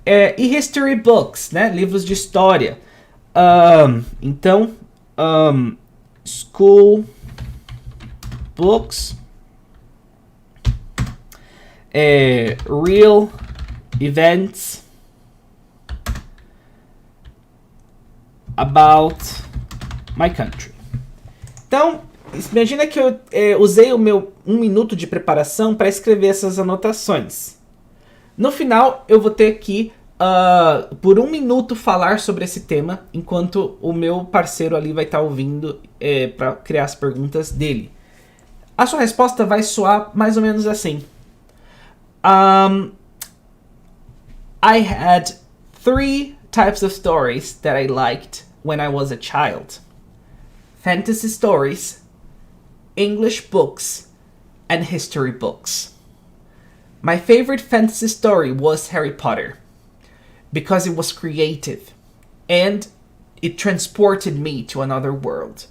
E history books, né? Livros de história. Então, school books, real events about my country. Então, imagina que eu usei o meu 1 minuto de preparação para escrever essas anotações. No final, eu vou ter que por 1 minuto falar sobre esse tema, enquanto o meu parceiro ali vai estar ouvindo para criar as perguntas dele. A sua resposta vai soar mais ou menos assim. I had 3 types of stories that I liked when I was a child. Fantasy stories, English books, and history books. My favorite fantasy story was Harry Potter. because it was creative and it transported me to another world.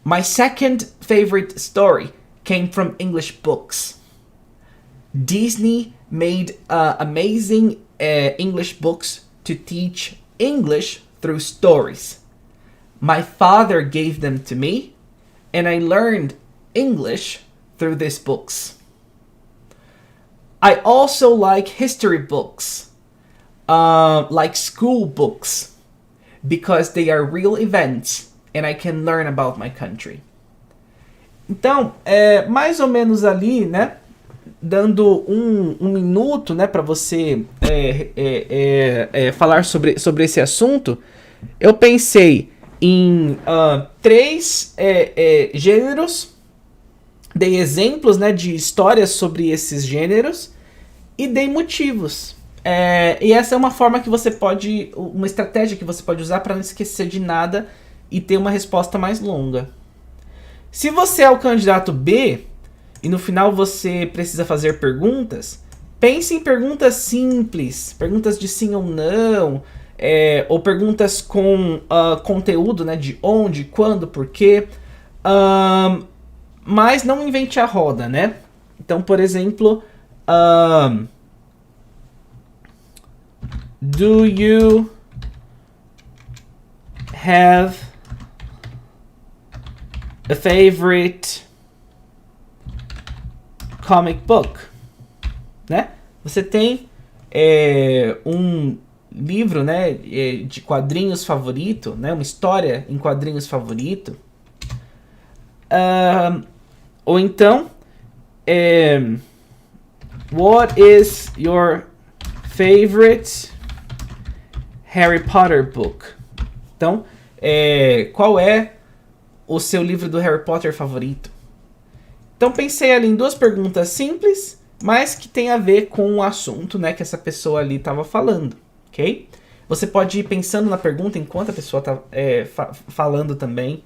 My second favorite story came from English books. Disney made amazing English books to teach English through stories. My father gave them to me, and I learned English through these books. I also like history books, like school books, because they are real events and I can learn about my country. Então, mais ou menos ali, né, dando um minuto, né, para você falar sobre esse assunto, eu pensei em 3 gêneros, dei exemplos, né, de histórias sobre esses gêneros e dei motivos. E essa é uma forma que você pode, uma estratégia que você pode usar para não esquecer de nada e ter uma resposta mais longa. Se você é o candidato B e no final você precisa fazer perguntas, pense em perguntas simples, perguntas de sim ou não, ou perguntas com conteúdo, né, de onde, quando, porquê. Mas não invente a roda, né? Então, por exemplo, do you have a favorite comic book? Né? Você tem um livro, né, de quadrinhos favorito, né, uma história em quadrinhos favorito? Ou então, what is your favorite Harry Potter book? Então, qual é o seu livro do Harry Potter favorito? Então, pensei ali em 2 perguntas simples, mas que tem a ver com o assunto, né, que essa pessoa ali estava falando, ok? Você pode ir pensando na pergunta enquanto a pessoa está falando também,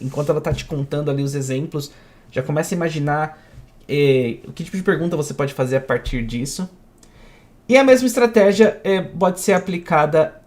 enquanto ela está te contando ali os exemplos. Já começa a imaginar o que tipo de pergunta você pode fazer a partir disso. E a mesma estratégia pode ser aplicada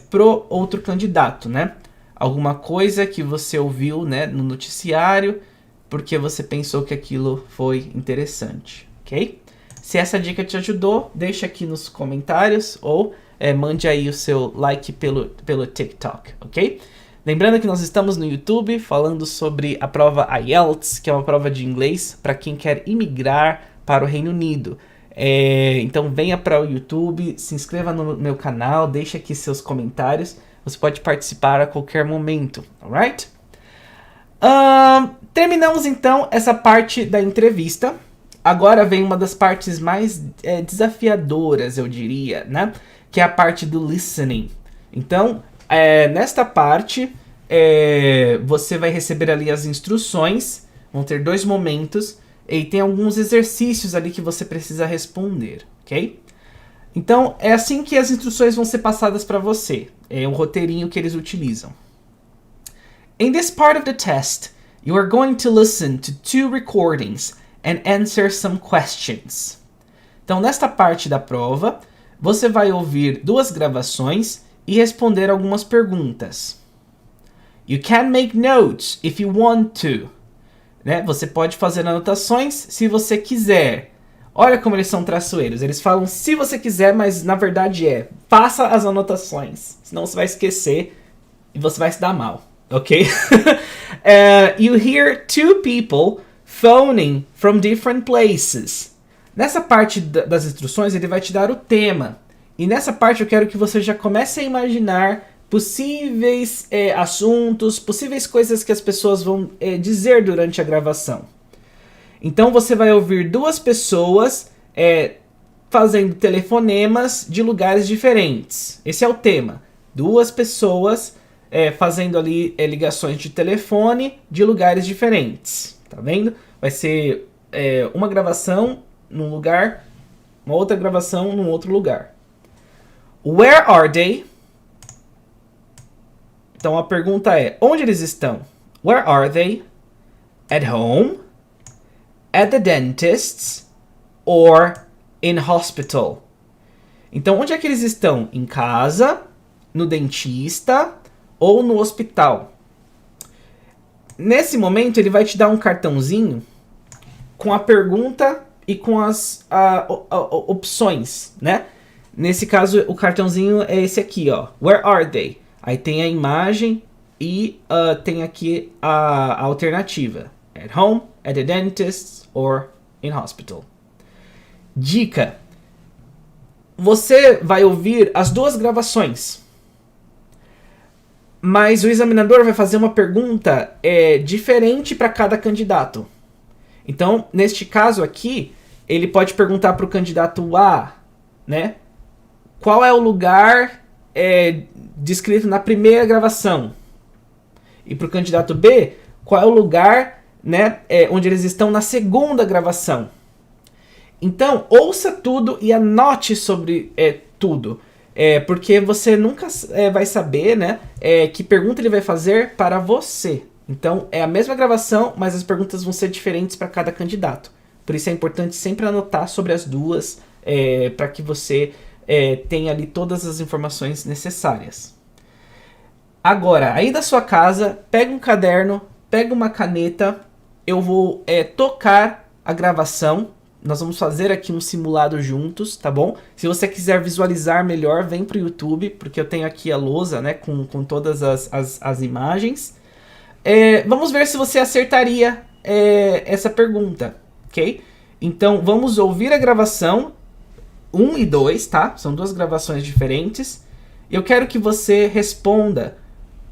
pro outro candidato, né? Alguma coisa que você ouviu, né, no noticiário, porque você pensou que aquilo foi interessante, ok? Se essa dica te ajudou, deixa aqui nos comentários ou mande aí o seu like pelo TikTok, ok? Lembrando que nós estamos no YouTube falando sobre a prova IELTS, que é uma prova de inglês para quem quer imigrar para o Reino Unido. Então venha para o YouTube, se inscreva no meu canal, deixe aqui seus comentários. Você pode participar a qualquer momento, alright? Terminamos então essa parte da entrevista. Agora vem uma das partes mais desafiadoras, eu diria, né? Que é a parte do listening. Então, nesta parte, você vai receber ali as instruções. Vão ter 2 momentos. E tem alguns exercícios ali que você precisa responder, ok? Então, é assim que as instruções vão ser passadas para você. É um roteirinho que eles utilizam. In this part of the test, you are going to listen to 2 recordings and answer some questions. Então, nesta parte da prova, você vai ouvir 2 gravações e responder algumas perguntas. You can make notes if you want to. Né? Você pode fazer anotações se você quiser. Olha como eles são traiçoeiros. Eles falam se você quiser, mas na verdade faça as anotações. Senão você vai esquecer e você vai se dar mal. Ok? You hear 2 people phoning from different places. Nessa parte das instruções, ele vai te dar o tema. E nessa parte eu quero que você já comece a imaginar possíveis assuntos, possíveis coisas que as pessoas vão dizer durante a gravação. Então você vai ouvir 2 pessoas fazendo telefonemas de lugares diferentes. Esse é o tema. 2 pessoas fazendo ali ligações de telefone de lugares diferentes. Tá vendo? Vai ser uma gravação num lugar, uma outra gravação num outro lugar. Where are they? Então a pergunta é, onde eles estão? Where are they? At home? At the dentist's? Or in hospital? Então, onde é que eles estão? Em casa, no dentista ou no hospital? Nesse momento, ele vai te dar um cartãozinho com a pergunta e com as opções, né? Nesse caso, o cartãozinho é esse aqui, ó. Where are they? Aí tem a imagem e tem aqui a alternativa. At home, at the dentist or in hospital. Dica. Você vai ouvir as duas gravações. Mas o examinador vai fazer uma pergunta diferente para cada candidato. Então, neste caso aqui, ele pode perguntar para o candidato A, né? Qual é o lugar descrito na primeira gravação? E para o candidato B, qual é o lugar, né, onde eles estão na segunda gravação? Então, ouça tudo e anote sobre tudo. Porque você nunca vai saber, né, que pergunta ele vai fazer para você. Então, é a mesma gravação, mas as perguntas vão ser diferentes para cada candidato. Por isso é importante sempre anotar sobre as duas, para que você tenha ali todas as informações necessárias. Agora, aí da sua casa, pega um caderno, pega uma caneta, eu vou tocar a gravação. Nós vamos fazer aqui um simulado juntos, tá bom? Se você quiser visualizar melhor, vem pro YouTube, porque eu tenho aqui a lousa, né, com todas as imagens. Vamos ver se você acertaria essa pergunta, ok? Então, vamos ouvir a gravação 1 e 2, tá? São duas gravações diferentes. Eu quero que você responda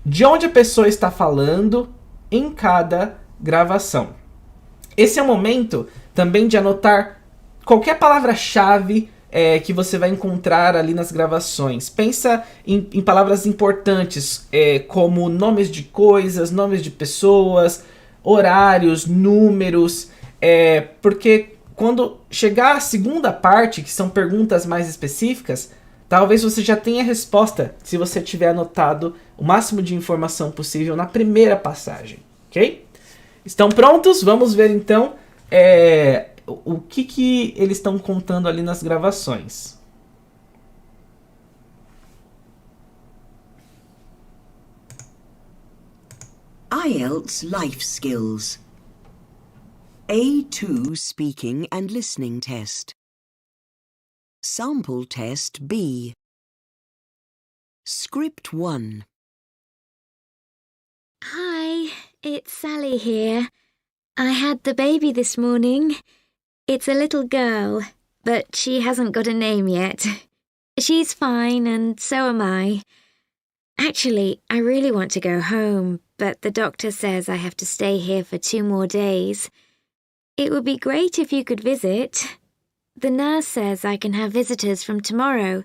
de onde a pessoa está falando em cada gravação. Esse é o momento também de anotar qualquer palavra-chave que você vai encontrar ali nas gravações. Pensa em palavras importantes, como nomes de coisas, nomes de pessoas, horários, números, porque quando chegar à segunda parte, que são perguntas mais específicas, talvez você já tenha a resposta se você tiver anotado o máximo de informação possível na primeira passagem, ok? Estão prontos? Vamos ver então o que eles estão contando ali nas gravações. IELTS Life Skills. A2 Speaking and Listening Test. Sample Test B. Script 1. Hi, it's Sally here. I had the baby this morning. It's a little girl, but she hasn't got a name yet. She's fine, and so am I. Actually, I really want to go home, but the doctor says I have to stay here for 2 more days. It would be great if you could visit. The nurse says I can have visitors from tomorrow.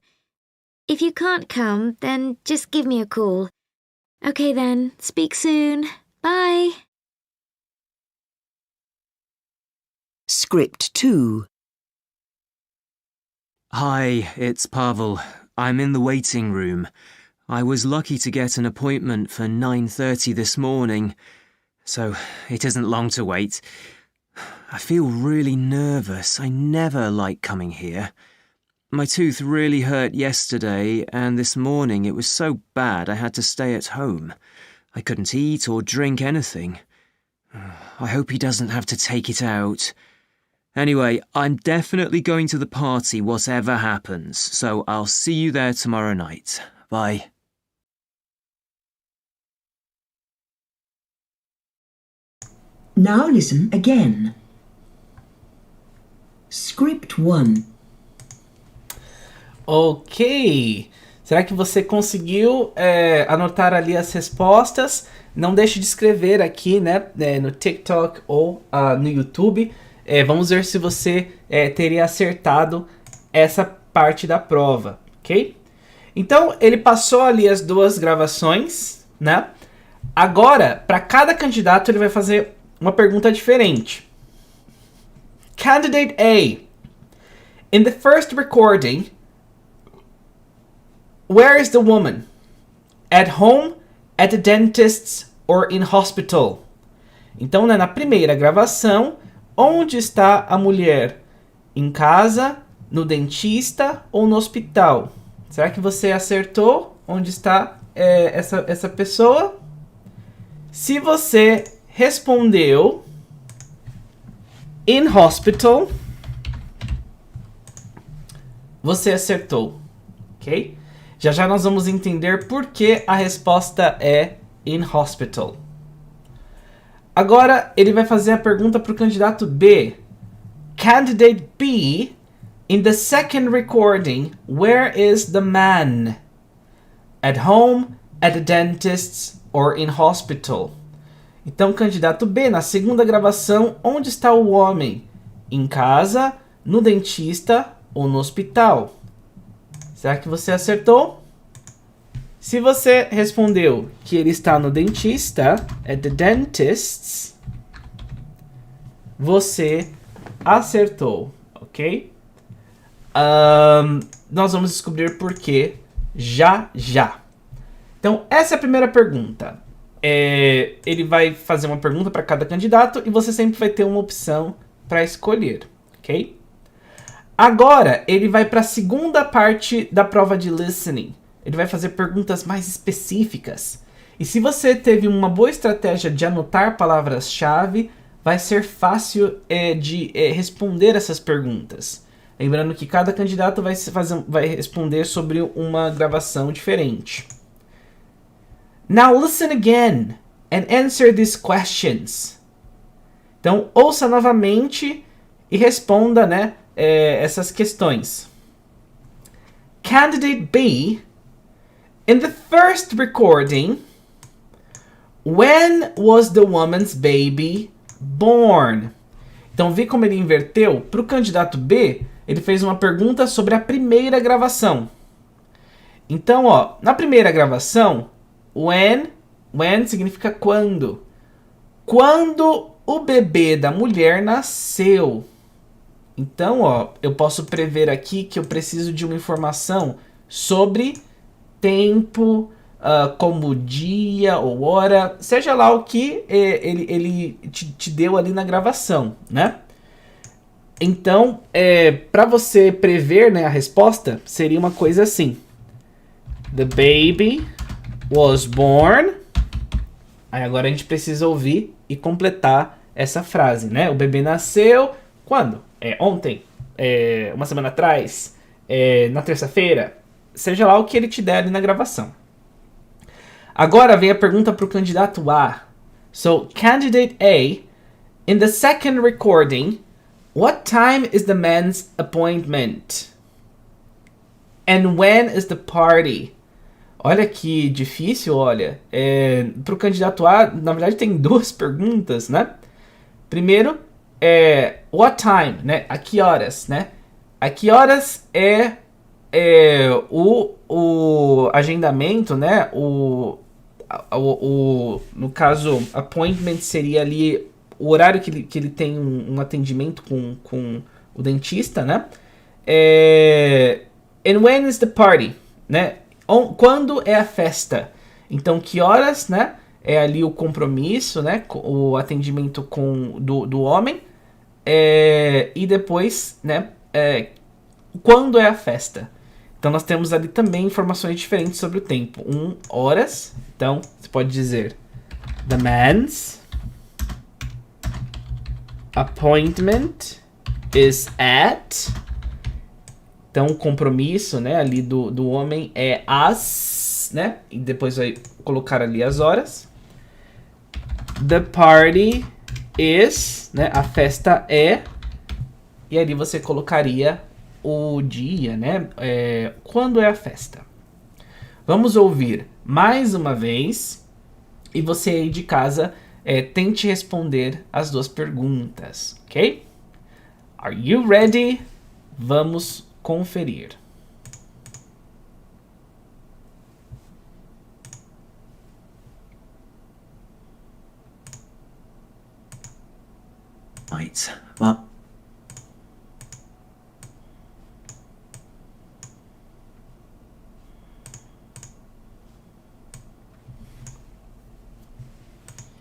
If you can't come, then just give me a call. Okay then, speak soon. Bye. Script 2. Hi, it's Pavel. I'm in the waiting room. I was lucky to get an appointment for 9:30 this morning, so it isn't long to wait. I feel really nervous. I never like coming here. My tooth really hurt yesterday, and this morning it was so bad I had to stay at home. I couldn't eat or drink anything. I hope he doesn't have to take it out. Anyway, I'm definitely going to the party whatever happens, so I'll see you there tomorrow night. Bye. Now listen again. Script 1. Ok. Será que você conseguiu anotar ali as respostas? Não deixe de escrever aqui, né, no TikTok ou no YouTube. Vamos ver se você teria acertado essa parte da prova, ok? Então, ele passou ali as duas gravações, né? Agora, para cada candidato, ele vai fazer uma pergunta diferente. Candidate A. In the first recording, where is the woman? At home, at the dentist's, or in hospital? Então, né, na primeira gravação, onde está a mulher? Em casa, no dentista ou no hospital? Será que você acertou onde está essa pessoa? Se você respondeu in hospital, você acertou, ok? Já já nós vamos entender por que a resposta é in hospital. Agora ele vai fazer a pergunta para o candidato B. Candidate B, in the second recording, where is the man? At home, at the dentist's, or in hospital? Então, candidato B, na segunda gravação, onde está o homem? Em casa, no dentista ou no hospital? Será que você acertou? Se você respondeu que ele está no dentista, at the dentist's, você acertou, ok? Nós vamos descobrir por quê já já. Então, essa é a primeira pergunta. Ele vai fazer uma pergunta para cada candidato e você sempre vai ter uma opção para escolher, ok? Agora, ele vai para a segunda parte da prova de listening. Ele vai fazer perguntas mais específicas. E se você teve uma boa estratégia de anotar palavras-chave, vai ser fácil de responder essas perguntas. Lembrando que cada candidato vai responder sobre uma gravação diferente. Now listen again and answer these questions. Então, ouça novamente e responda, né, essas questões. Candidate B, in the first recording, when was the woman's baby born? Então, vi como ele inverteu? Para o candidato B, ele fez uma pergunta sobre a primeira gravação. Então, ó, na primeira gravação, when significa quando. Quando o bebê da mulher nasceu. Então, ó, eu posso prever aqui que eu preciso de uma informação sobre tempo, como dia ou hora, seja lá o que ele te deu ali na gravação, né? Então, para você prever, né, a resposta, seria uma coisa assim. The baby was born. Aí agora a gente precisa ouvir e completar essa frase, né? O bebê nasceu quando? Ontem? Uma semana atrás? Na terça-feira? Seja lá o que ele te der ali na gravação. Agora vem a pergunta para o candidato A. So, candidate A, in the second recording, what time is the man's appointment? And when is the party? Olha que difícil, olha. Para o candidato A, na verdade tem duas perguntas, né? Primeiro, what time, né? A que horas, né? A que horas o agendamento, né? No caso, appointment seria ali o horário que ele tem um atendimento com o dentista, né? And when is the party, né? Quando é a festa? Então, que horas, né? É ali o compromisso, né? O atendimento do homem. E depois, né? Quando é a festa? Então, nós temos ali também informações diferentes sobre o tempo. Horas. Então, você pode dizer the man's appointment is at. Então, o compromisso, né, ali do homem é as, né? E depois vai colocar ali as horas. The party is, né? A festa é. E ali você colocaria o dia, né? Quando é a festa. Vamos ouvir mais uma vez. E você aí de casa tente responder as duas perguntas, ok? Are you ready? Vamos conferir. Right, well,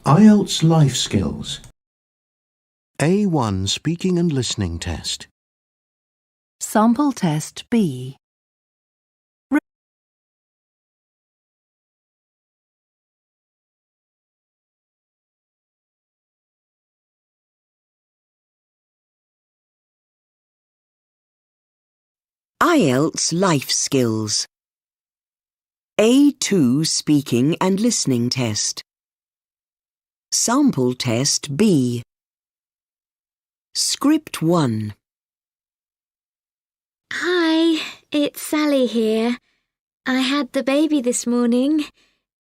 IELTS Life Skills. A1 Speaking and Listening Test. Sample Test B. IELTS Life Skills. A2 Speaking and Listening Test. Sample Test B. Script 1. Hi, it's Sally here. I had the baby this morning.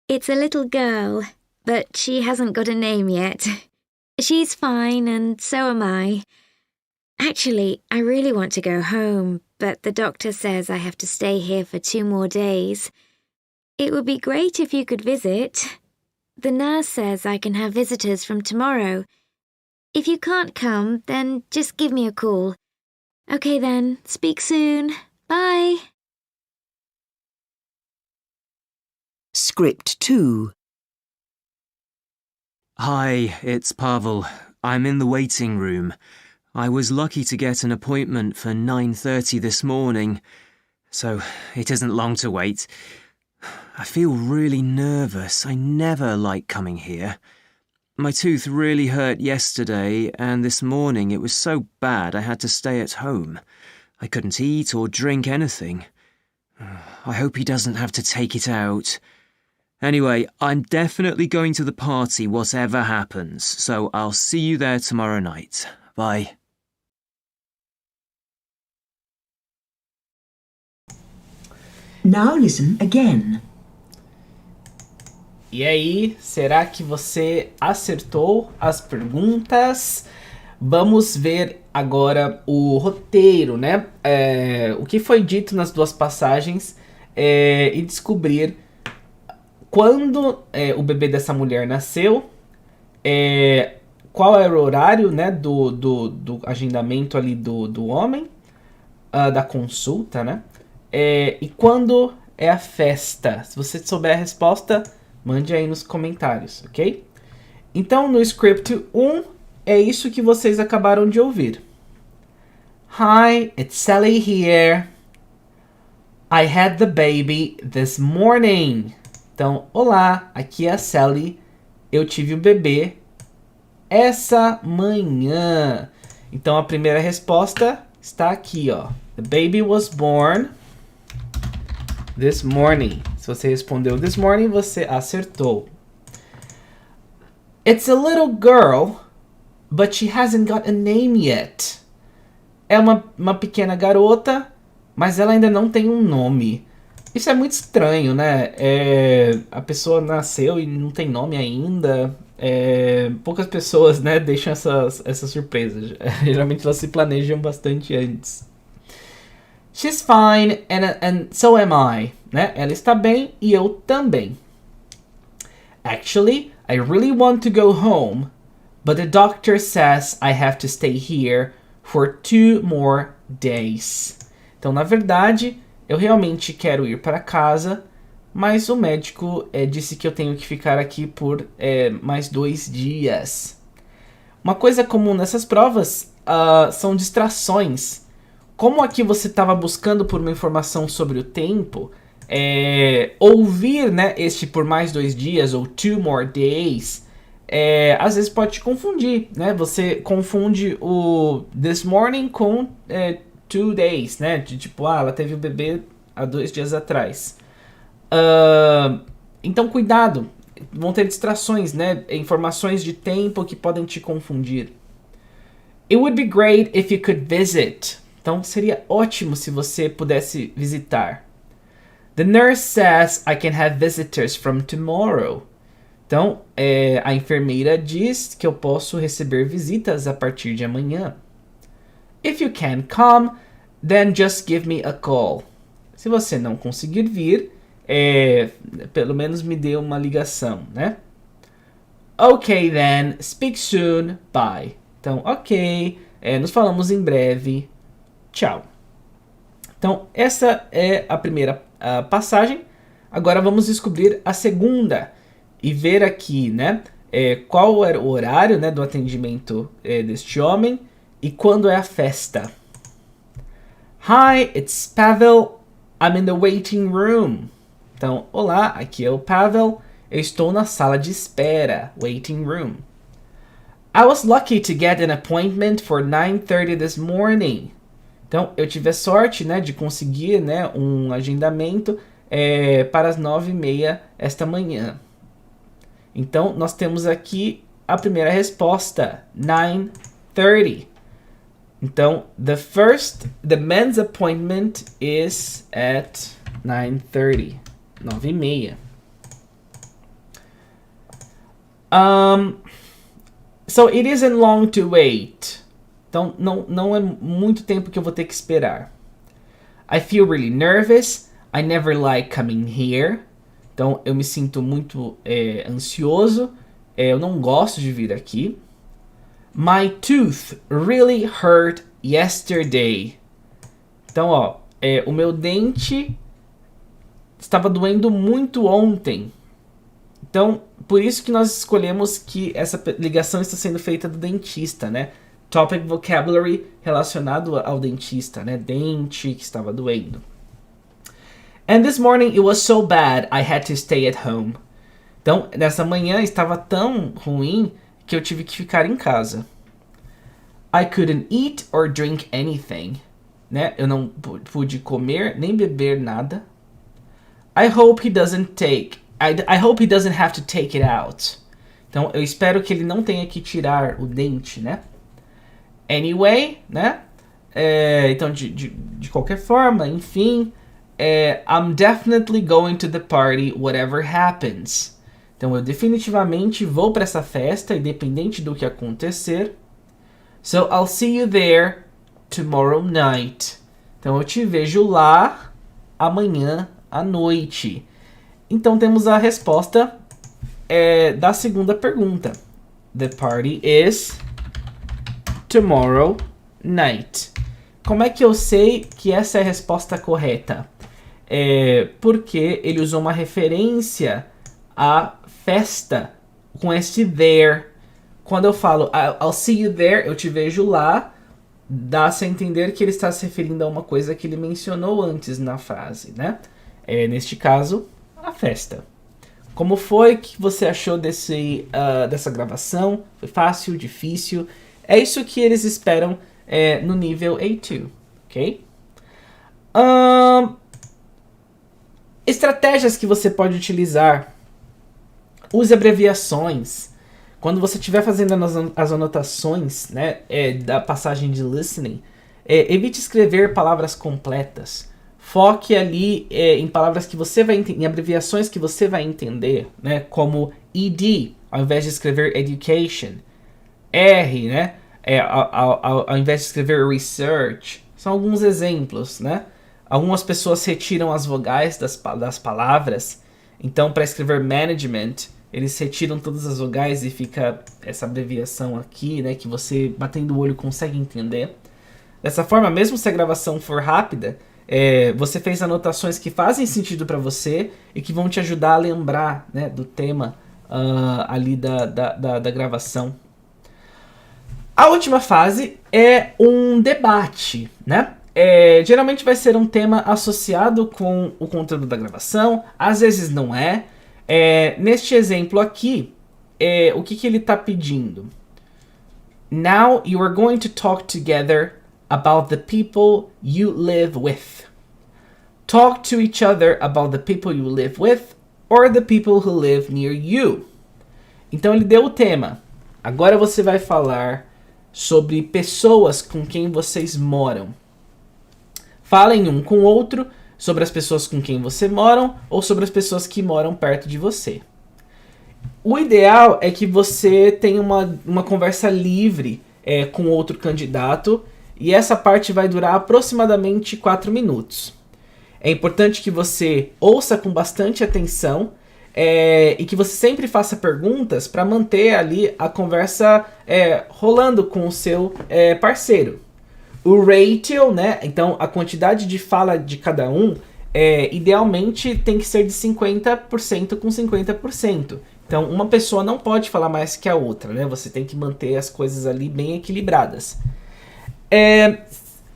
It's a little girl, but she hasn't got a name yet. She's fine, and so am I. Actually, I really want to go home, but the doctor says I have to stay here for 2 more days. It would be great if you could visit. The nurse says I can have visitors from tomorrow. If you can't come, then just give me a call. Okay then, speak soon. Bye. Script 2. Hi, it's Pavel. I'm in the waiting room. I was lucky to get an appointment for 9:30 this morning, so it isn't long to wait. I feel really nervous. I never like coming here. My tooth really hurt yesterday, and this morning it was so bad I had to stay at home. I couldn't eat or drink anything. I hope he doesn't have to take it out. Anyway, I'm definitely going to the party whatever happens, so I'll see you there tomorrow night. Bye. Now listen again. E aí, será que você acertou as perguntas? Vamos ver agora o roteiro, né? O que foi dito nas duas passagens e descobrir quando o bebê dessa mulher nasceu, qual era o horário, né, do agendamento ali do homem, da consulta, né? E quando é a festa? Se você souber a resposta, mande aí nos comentários, ok? Então, no script 1, é isso que vocês acabaram de ouvir. Hi, it's Sally here. I had the baby this morning. Então, olá, aqui é a Sally. Eu tive o bebê essa manhã. Então, a primeira resposta está aqui, ó. The baby was born this morning. Se você respondeu this morning, você acertou. It's a little girl, but she hasn't got a name yet. É uma pequena garota, mas ela ainda não tem um nome. Isso é muito estranho, né? A pessoa nasceu e não tem nome ainda. Poucas pessoas, né, deixam essas surpresas. Geralmente elas se planejam bastante antes. She's fine and so am I. Né? Ela está bem e eu também. Actually, I really want to go home, but the doctor says I have to stay here for 2 more days. Então, na verdade, eu realmente quero ir para casa, mas o médico disse que eu tenho que ficar aqui por mais 2 dias. Uma coisa comum nessas provas são distrações. Como aqui você estava buscando por uma informação sobre o tempo, ouvir, né, este por mais 2 dias ou 2 more days, às vezes pode te confundir, né? Você confunde o this morning com 2 days, né? De tipo, ela teve o bebê há 2 dias atrás. Então cuidado, vão ter distrações, né? Informações de tempo que podem te confundir. It would be great if you could visit. Então seria ótimo se você pudesse visitar. The nurse says I can have visitors from tomorrow. Então, a enfermeira diz que eu posso receber visitas a partir de amanhã. If you can't come, then just give me a call. Se você não conseguir vir, pelo menos me dê uma ligação, né? Okay then, speak soon, bye. Então, ok, nos falamos em breve, tchau. Então, essa é a primeira passagem. Agora vamos descobrir a segunda e ver aqui, né, qual era o horário, né, do atendimento deste homem e quando é a festa. Hi, it's Pavel. I'm in the waiting room. Então, olá, aqui é o Pavel. Eu estou na sala de espera, waiting room. I was lucky to get an appointment for 9:30 this morning. Então, eu tive a sorte, né, de conseguir, né, um agendamento para as 9:30 esta manhã. Então, nós temos aqui a primeira resposta, 9:30. Então, the men's appointment is at 9:30. 9:30. So it isn't long to wait. Então, não é muito tempo que eu vou ter que esperar. I feel really nervous. I never like coming here. Então, eu me sinto muito ansioso. Eu não gosto de vir aqui. My tooth really hurt yesterday. Então, ó, o meu dente estava doendo muito ontem. Então, por isso que nós escolhemos que essa ligação está sendo feita do dentista, né? Topic vocabulary relacionado ao dentista, né? Dente que estava doendo. And this morning it was so bad I had to stay at home. Então, nessa manhã estava tão ruim que eu tive que ficar em casa. I couldn't eat or drink anything. Né? Eu não pude comer nem beber nada. I hope he doesn't have to take it out. Então, eu espero que ele não tenha que tirar o dente, né? Anyway, né? Então, de qualquer forma, enfim, I'm definitely going to the party, whatever happens. Então, eu definitivamente vou para essa festa, independente do que acontecer. So, I'll see you there tomorrow night. Então, eu te vejo lá amanhã à noite. Então, temos a resposta da segunda pergunta. The party is tomorrow night. Como é que eu sei que essa é a resposta correta? Porque ele usou uma referência à festa com este there. Quando eu falo I'll see you there, eu te vejo lá, dá-se a entender que ele está se referindo a uma coisa que ele mencionou antes na frase, né? Neste caso, a festa. Como foi que você achou dessa gravação? Foi fácil, difícil? É isso que eles esperam no nível A2, ok? Estratégias que você pode utilizar. Use abreviações. Quando você estiver fazendo as anotações, né, da passagem de listening, evite escrever palavras completas. Foque ali em palavras que você vai entender, em abreviações que você vai entender, né, como ED, ao invés de escrever education. R, né, ao invés de escrever research. São alguns exemplos, né? Algumas pessoas retiram as vogais das palavras. Então, para escrever management, eles retiram todas as vogais e fica essa abreviação aqui, né, que você, batendo o olho, consegue entender. Dessa forma, mesmo se a gravação for rápida, você fez anotações que fazem sentido para você e que vão te ajudar a lembrar, né, do tema ali da gravação. A última fase é um debate, né? Geralmente vai ser um tema associado com o conteúdo da gravação, às vezes não é. Neste exemplo aqui, o que ele está pedindo? Now you are going to talk together about the people you live with. Talk to each other about the people you live with or the people who live near you. Então ele deu o tema. Agora você vai falar sobre pessoas com quem vocês moram. Falem um com o outro sobre as pessoas com quem você moram ou sobre as pessoas que moram perto de você. O ideal é que você tenha uma conversa livre com outro candidato e essa parte vai durar aproximadamente 4 minutos. É importante que você ouça com bastante atenção e que você sempre faça perguntas para manter ali a conversa rolando com o seu parceiro. O ratio, né? Então, a quantidade de fala de cada um, idealmente tem que ser de 50% com 50%. Então, uma pessoa não pode falar mais que a outra, né? Você tem que manter as coisas ali bem equilibradas.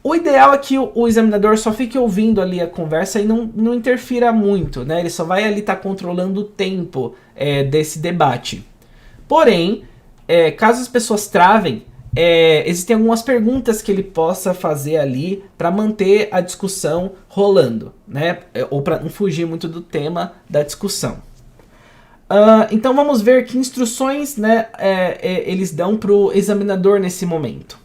O ideal é que o examinador só fique ouvindo ali a conversa e não interfira muito, né? Ele só vai ali estar controlando o tempo desse debate. Porém, caso as pessoas travem, existem algumas perguntas que ele possa fazer ali para manter a discussão rolando, né? Ou para não fugir muito do tema da discussão. Então vamos ver que instruções, né, eles dão para o examinador nesse momento.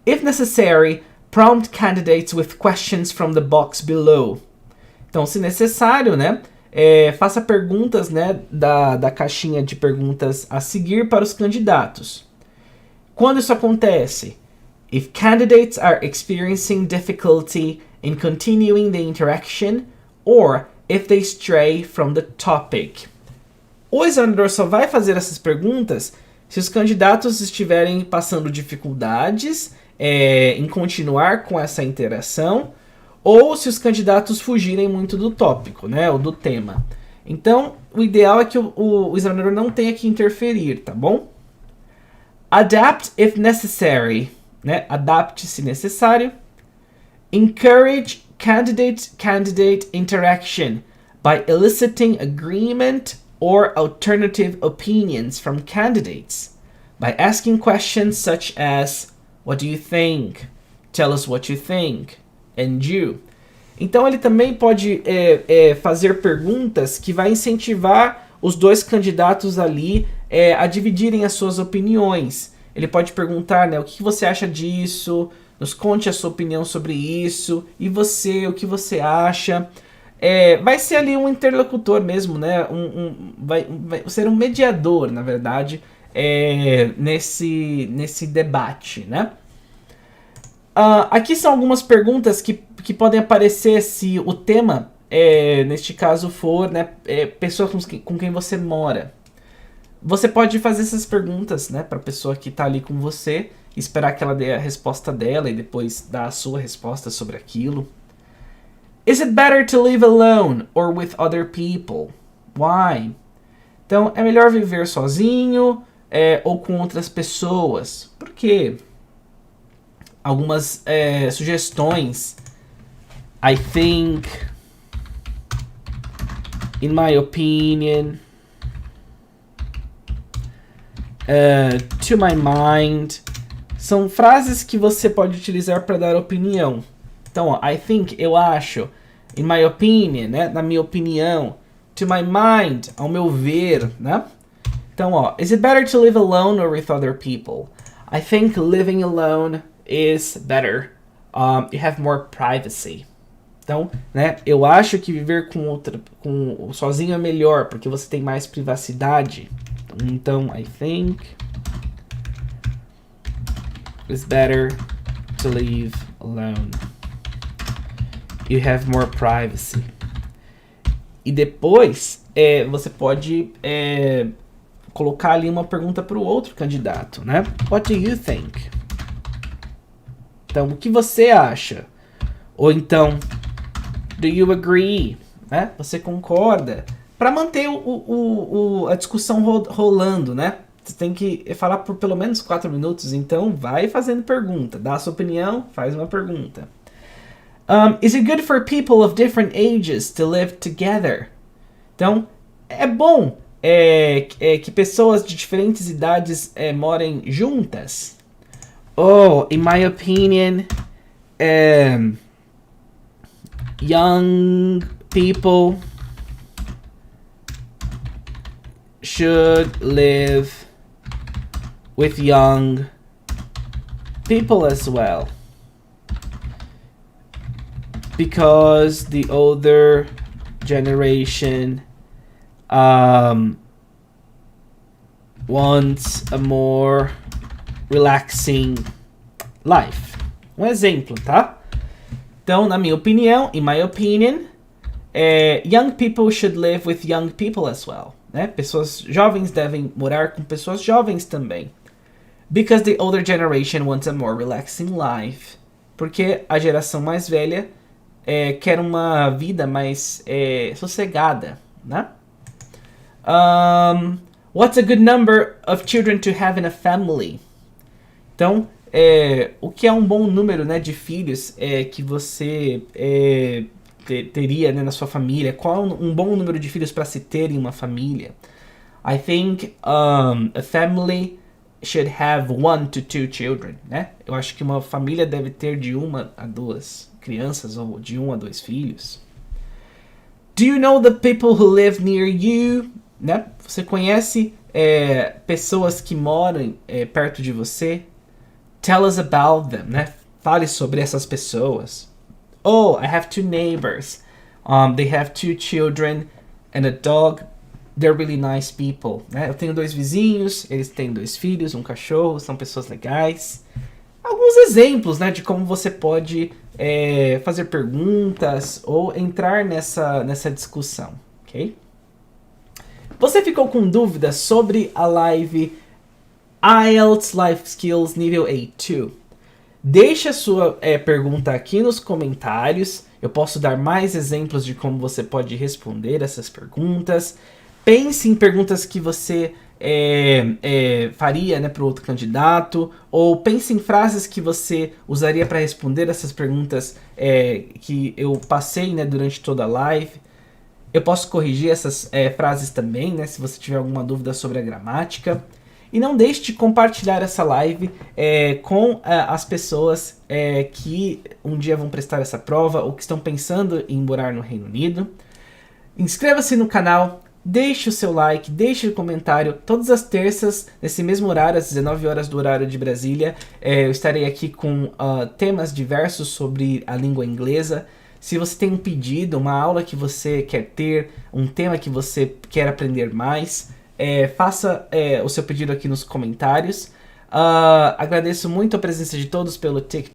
If necessary, prompt candidates with questions from the box below. Então, se necessário, né, faça perguntas, né, da caixinha de perguntas a seguir para os candidatos. Quando isso acontece? If candidates are experiencing difficulty in continuing the interaction, or if they stray from the topic. O examinador só vai fazer essas perguntas se os candidatos estiverem passando dificuldades em continuar com essa interação, ou se os candidatos fugirem muito do tópico, né, ou do tema. Então, o ideal é que o examinador não tenha que interferir, tá bom? Adapt if necessary, né? Adapte se necessário. Encourage candidate interaction by eliciting agreement or alternative opinions from candidates by asking questions such as what do you think? Tell us what you think. And you? Então ele também pode fazer perguntas que vai incentivar os dois candidatos ali a dividirem as suas opiniões. Ele pode perguntar, né, o que você acha disso? Nos conte a sua opinião sobre isso. E você, o que você acha? Vai ser ali um interlocutor mesmo, né? Vai ser um mediador, na verdade, nesse debate, né? Aqui são algumas perguntas que podem aparecer se o tema, neste caso, for, né, pessoas com quem você mora. Você pode fazer essas perguntas, né, para a pessoa que está ali com você, esperar que ela dê a resposta dela e depois dar a sua resposta sobre aquilo. Is it better to live alone or with other people? Why? Então, é melhor viver sozinho ou com outras pessoas? Por quê? Algumas sugestões. I think, in my opinion, to my mind, são frases que você pode utilizar para dar opinião. Então, ó, I think, eu acho, in my opinion, né, na minha opinião, to my mind, ao meu ver, né? Então, ó, is it better to live alone or with other people? I think living alone is better. You have more privacy. Então, né, eu acho que viver com sozinho é melhor, porque você tem mais privacidade. Então, I think it's better to live alone. You have more privacy. E depois, você pode colocar ali uma pergunta para o outro candidato, né? What do you think? Então, o que você acha? Ou então, do you agree? Né? Você concorda? Para manter a discussão rolando, né? Você tem que falar por pelo menos 4 minutos, então vai fazendo pergunta. Dá a sua opinião, faz uma pergunta. Is it good for people of different ages to live together? Então, é bom que pessoas de diferentes idades morem juntas. Oh, in my opinion, young people should live with young people as well. Because the older generation wants a more relaxing life. Um exemplo, tá? Então, na minha opinião, in my opinion, young people should live with young people as well. Né? Pessoas jovens devem morar com pessoas jovens também. Because the older generation wants a more relaxing life. Porque a geração mais velha quer uma vida mais sossegada, né? What's a good number of children to have in a family? Então, o que é um bom número, né, de filhos que você teria, né, na sua família. Qual um bom número de filhos para se ter em uma família? I think a family should have 1 to 2 children, né? Eu acho que uma família deve ter de 1 a 2 crianças ou de 1 a 2 filhos. Do you know the people who live near you? Né? Você conhece pessoas que moram perto de você? Tell us about them, né? Fale sobre essas pessoas. Oh, I have 2 neighbors. They have 2 children and a dog. They're really nice people, né? Eu tenho 2 vizinhos, eles têm 2 filhos, um cachorro, são pessoas legais. Alguns exemplos, né, de como você pode fazer perguntas ou entrar nessa discussão, ok? Você ficou com dúvidas sobre a live IELTS Life Skills nível A2? Deixe a sua pergunta aqui nos comentários. Eu posso dar mais exemplos de como você pode responder essas perguntas. Pense em perguntas que você faria, né, para o outro candidato, ou pense em frases que você usaria para responder essas perguntas que eu passei, né, durante toda a live. Eu posso corrigir essas frases também, né, se você tiver alguma dúvida sobre a gramática. E não deixe de compartilhar essa live com as pessoas que um dia vão prestar essa prova ou que estão pensando em morar no Reino Unido. Inscreva-se no canal. Deixe o seu like, deixe o comentário. Todas as terças, nesse mesmo horário, às 19 horas do horário de Brasília, eu estarei aqui com temas diversos sobre a língua inglesa. Se você tem um pedido, uma aula que você quer ter, um tema que você quer aprender mais, faça o seu pedido aqui nos comentários. Agradeço muito a presença de todos pelo TikTok.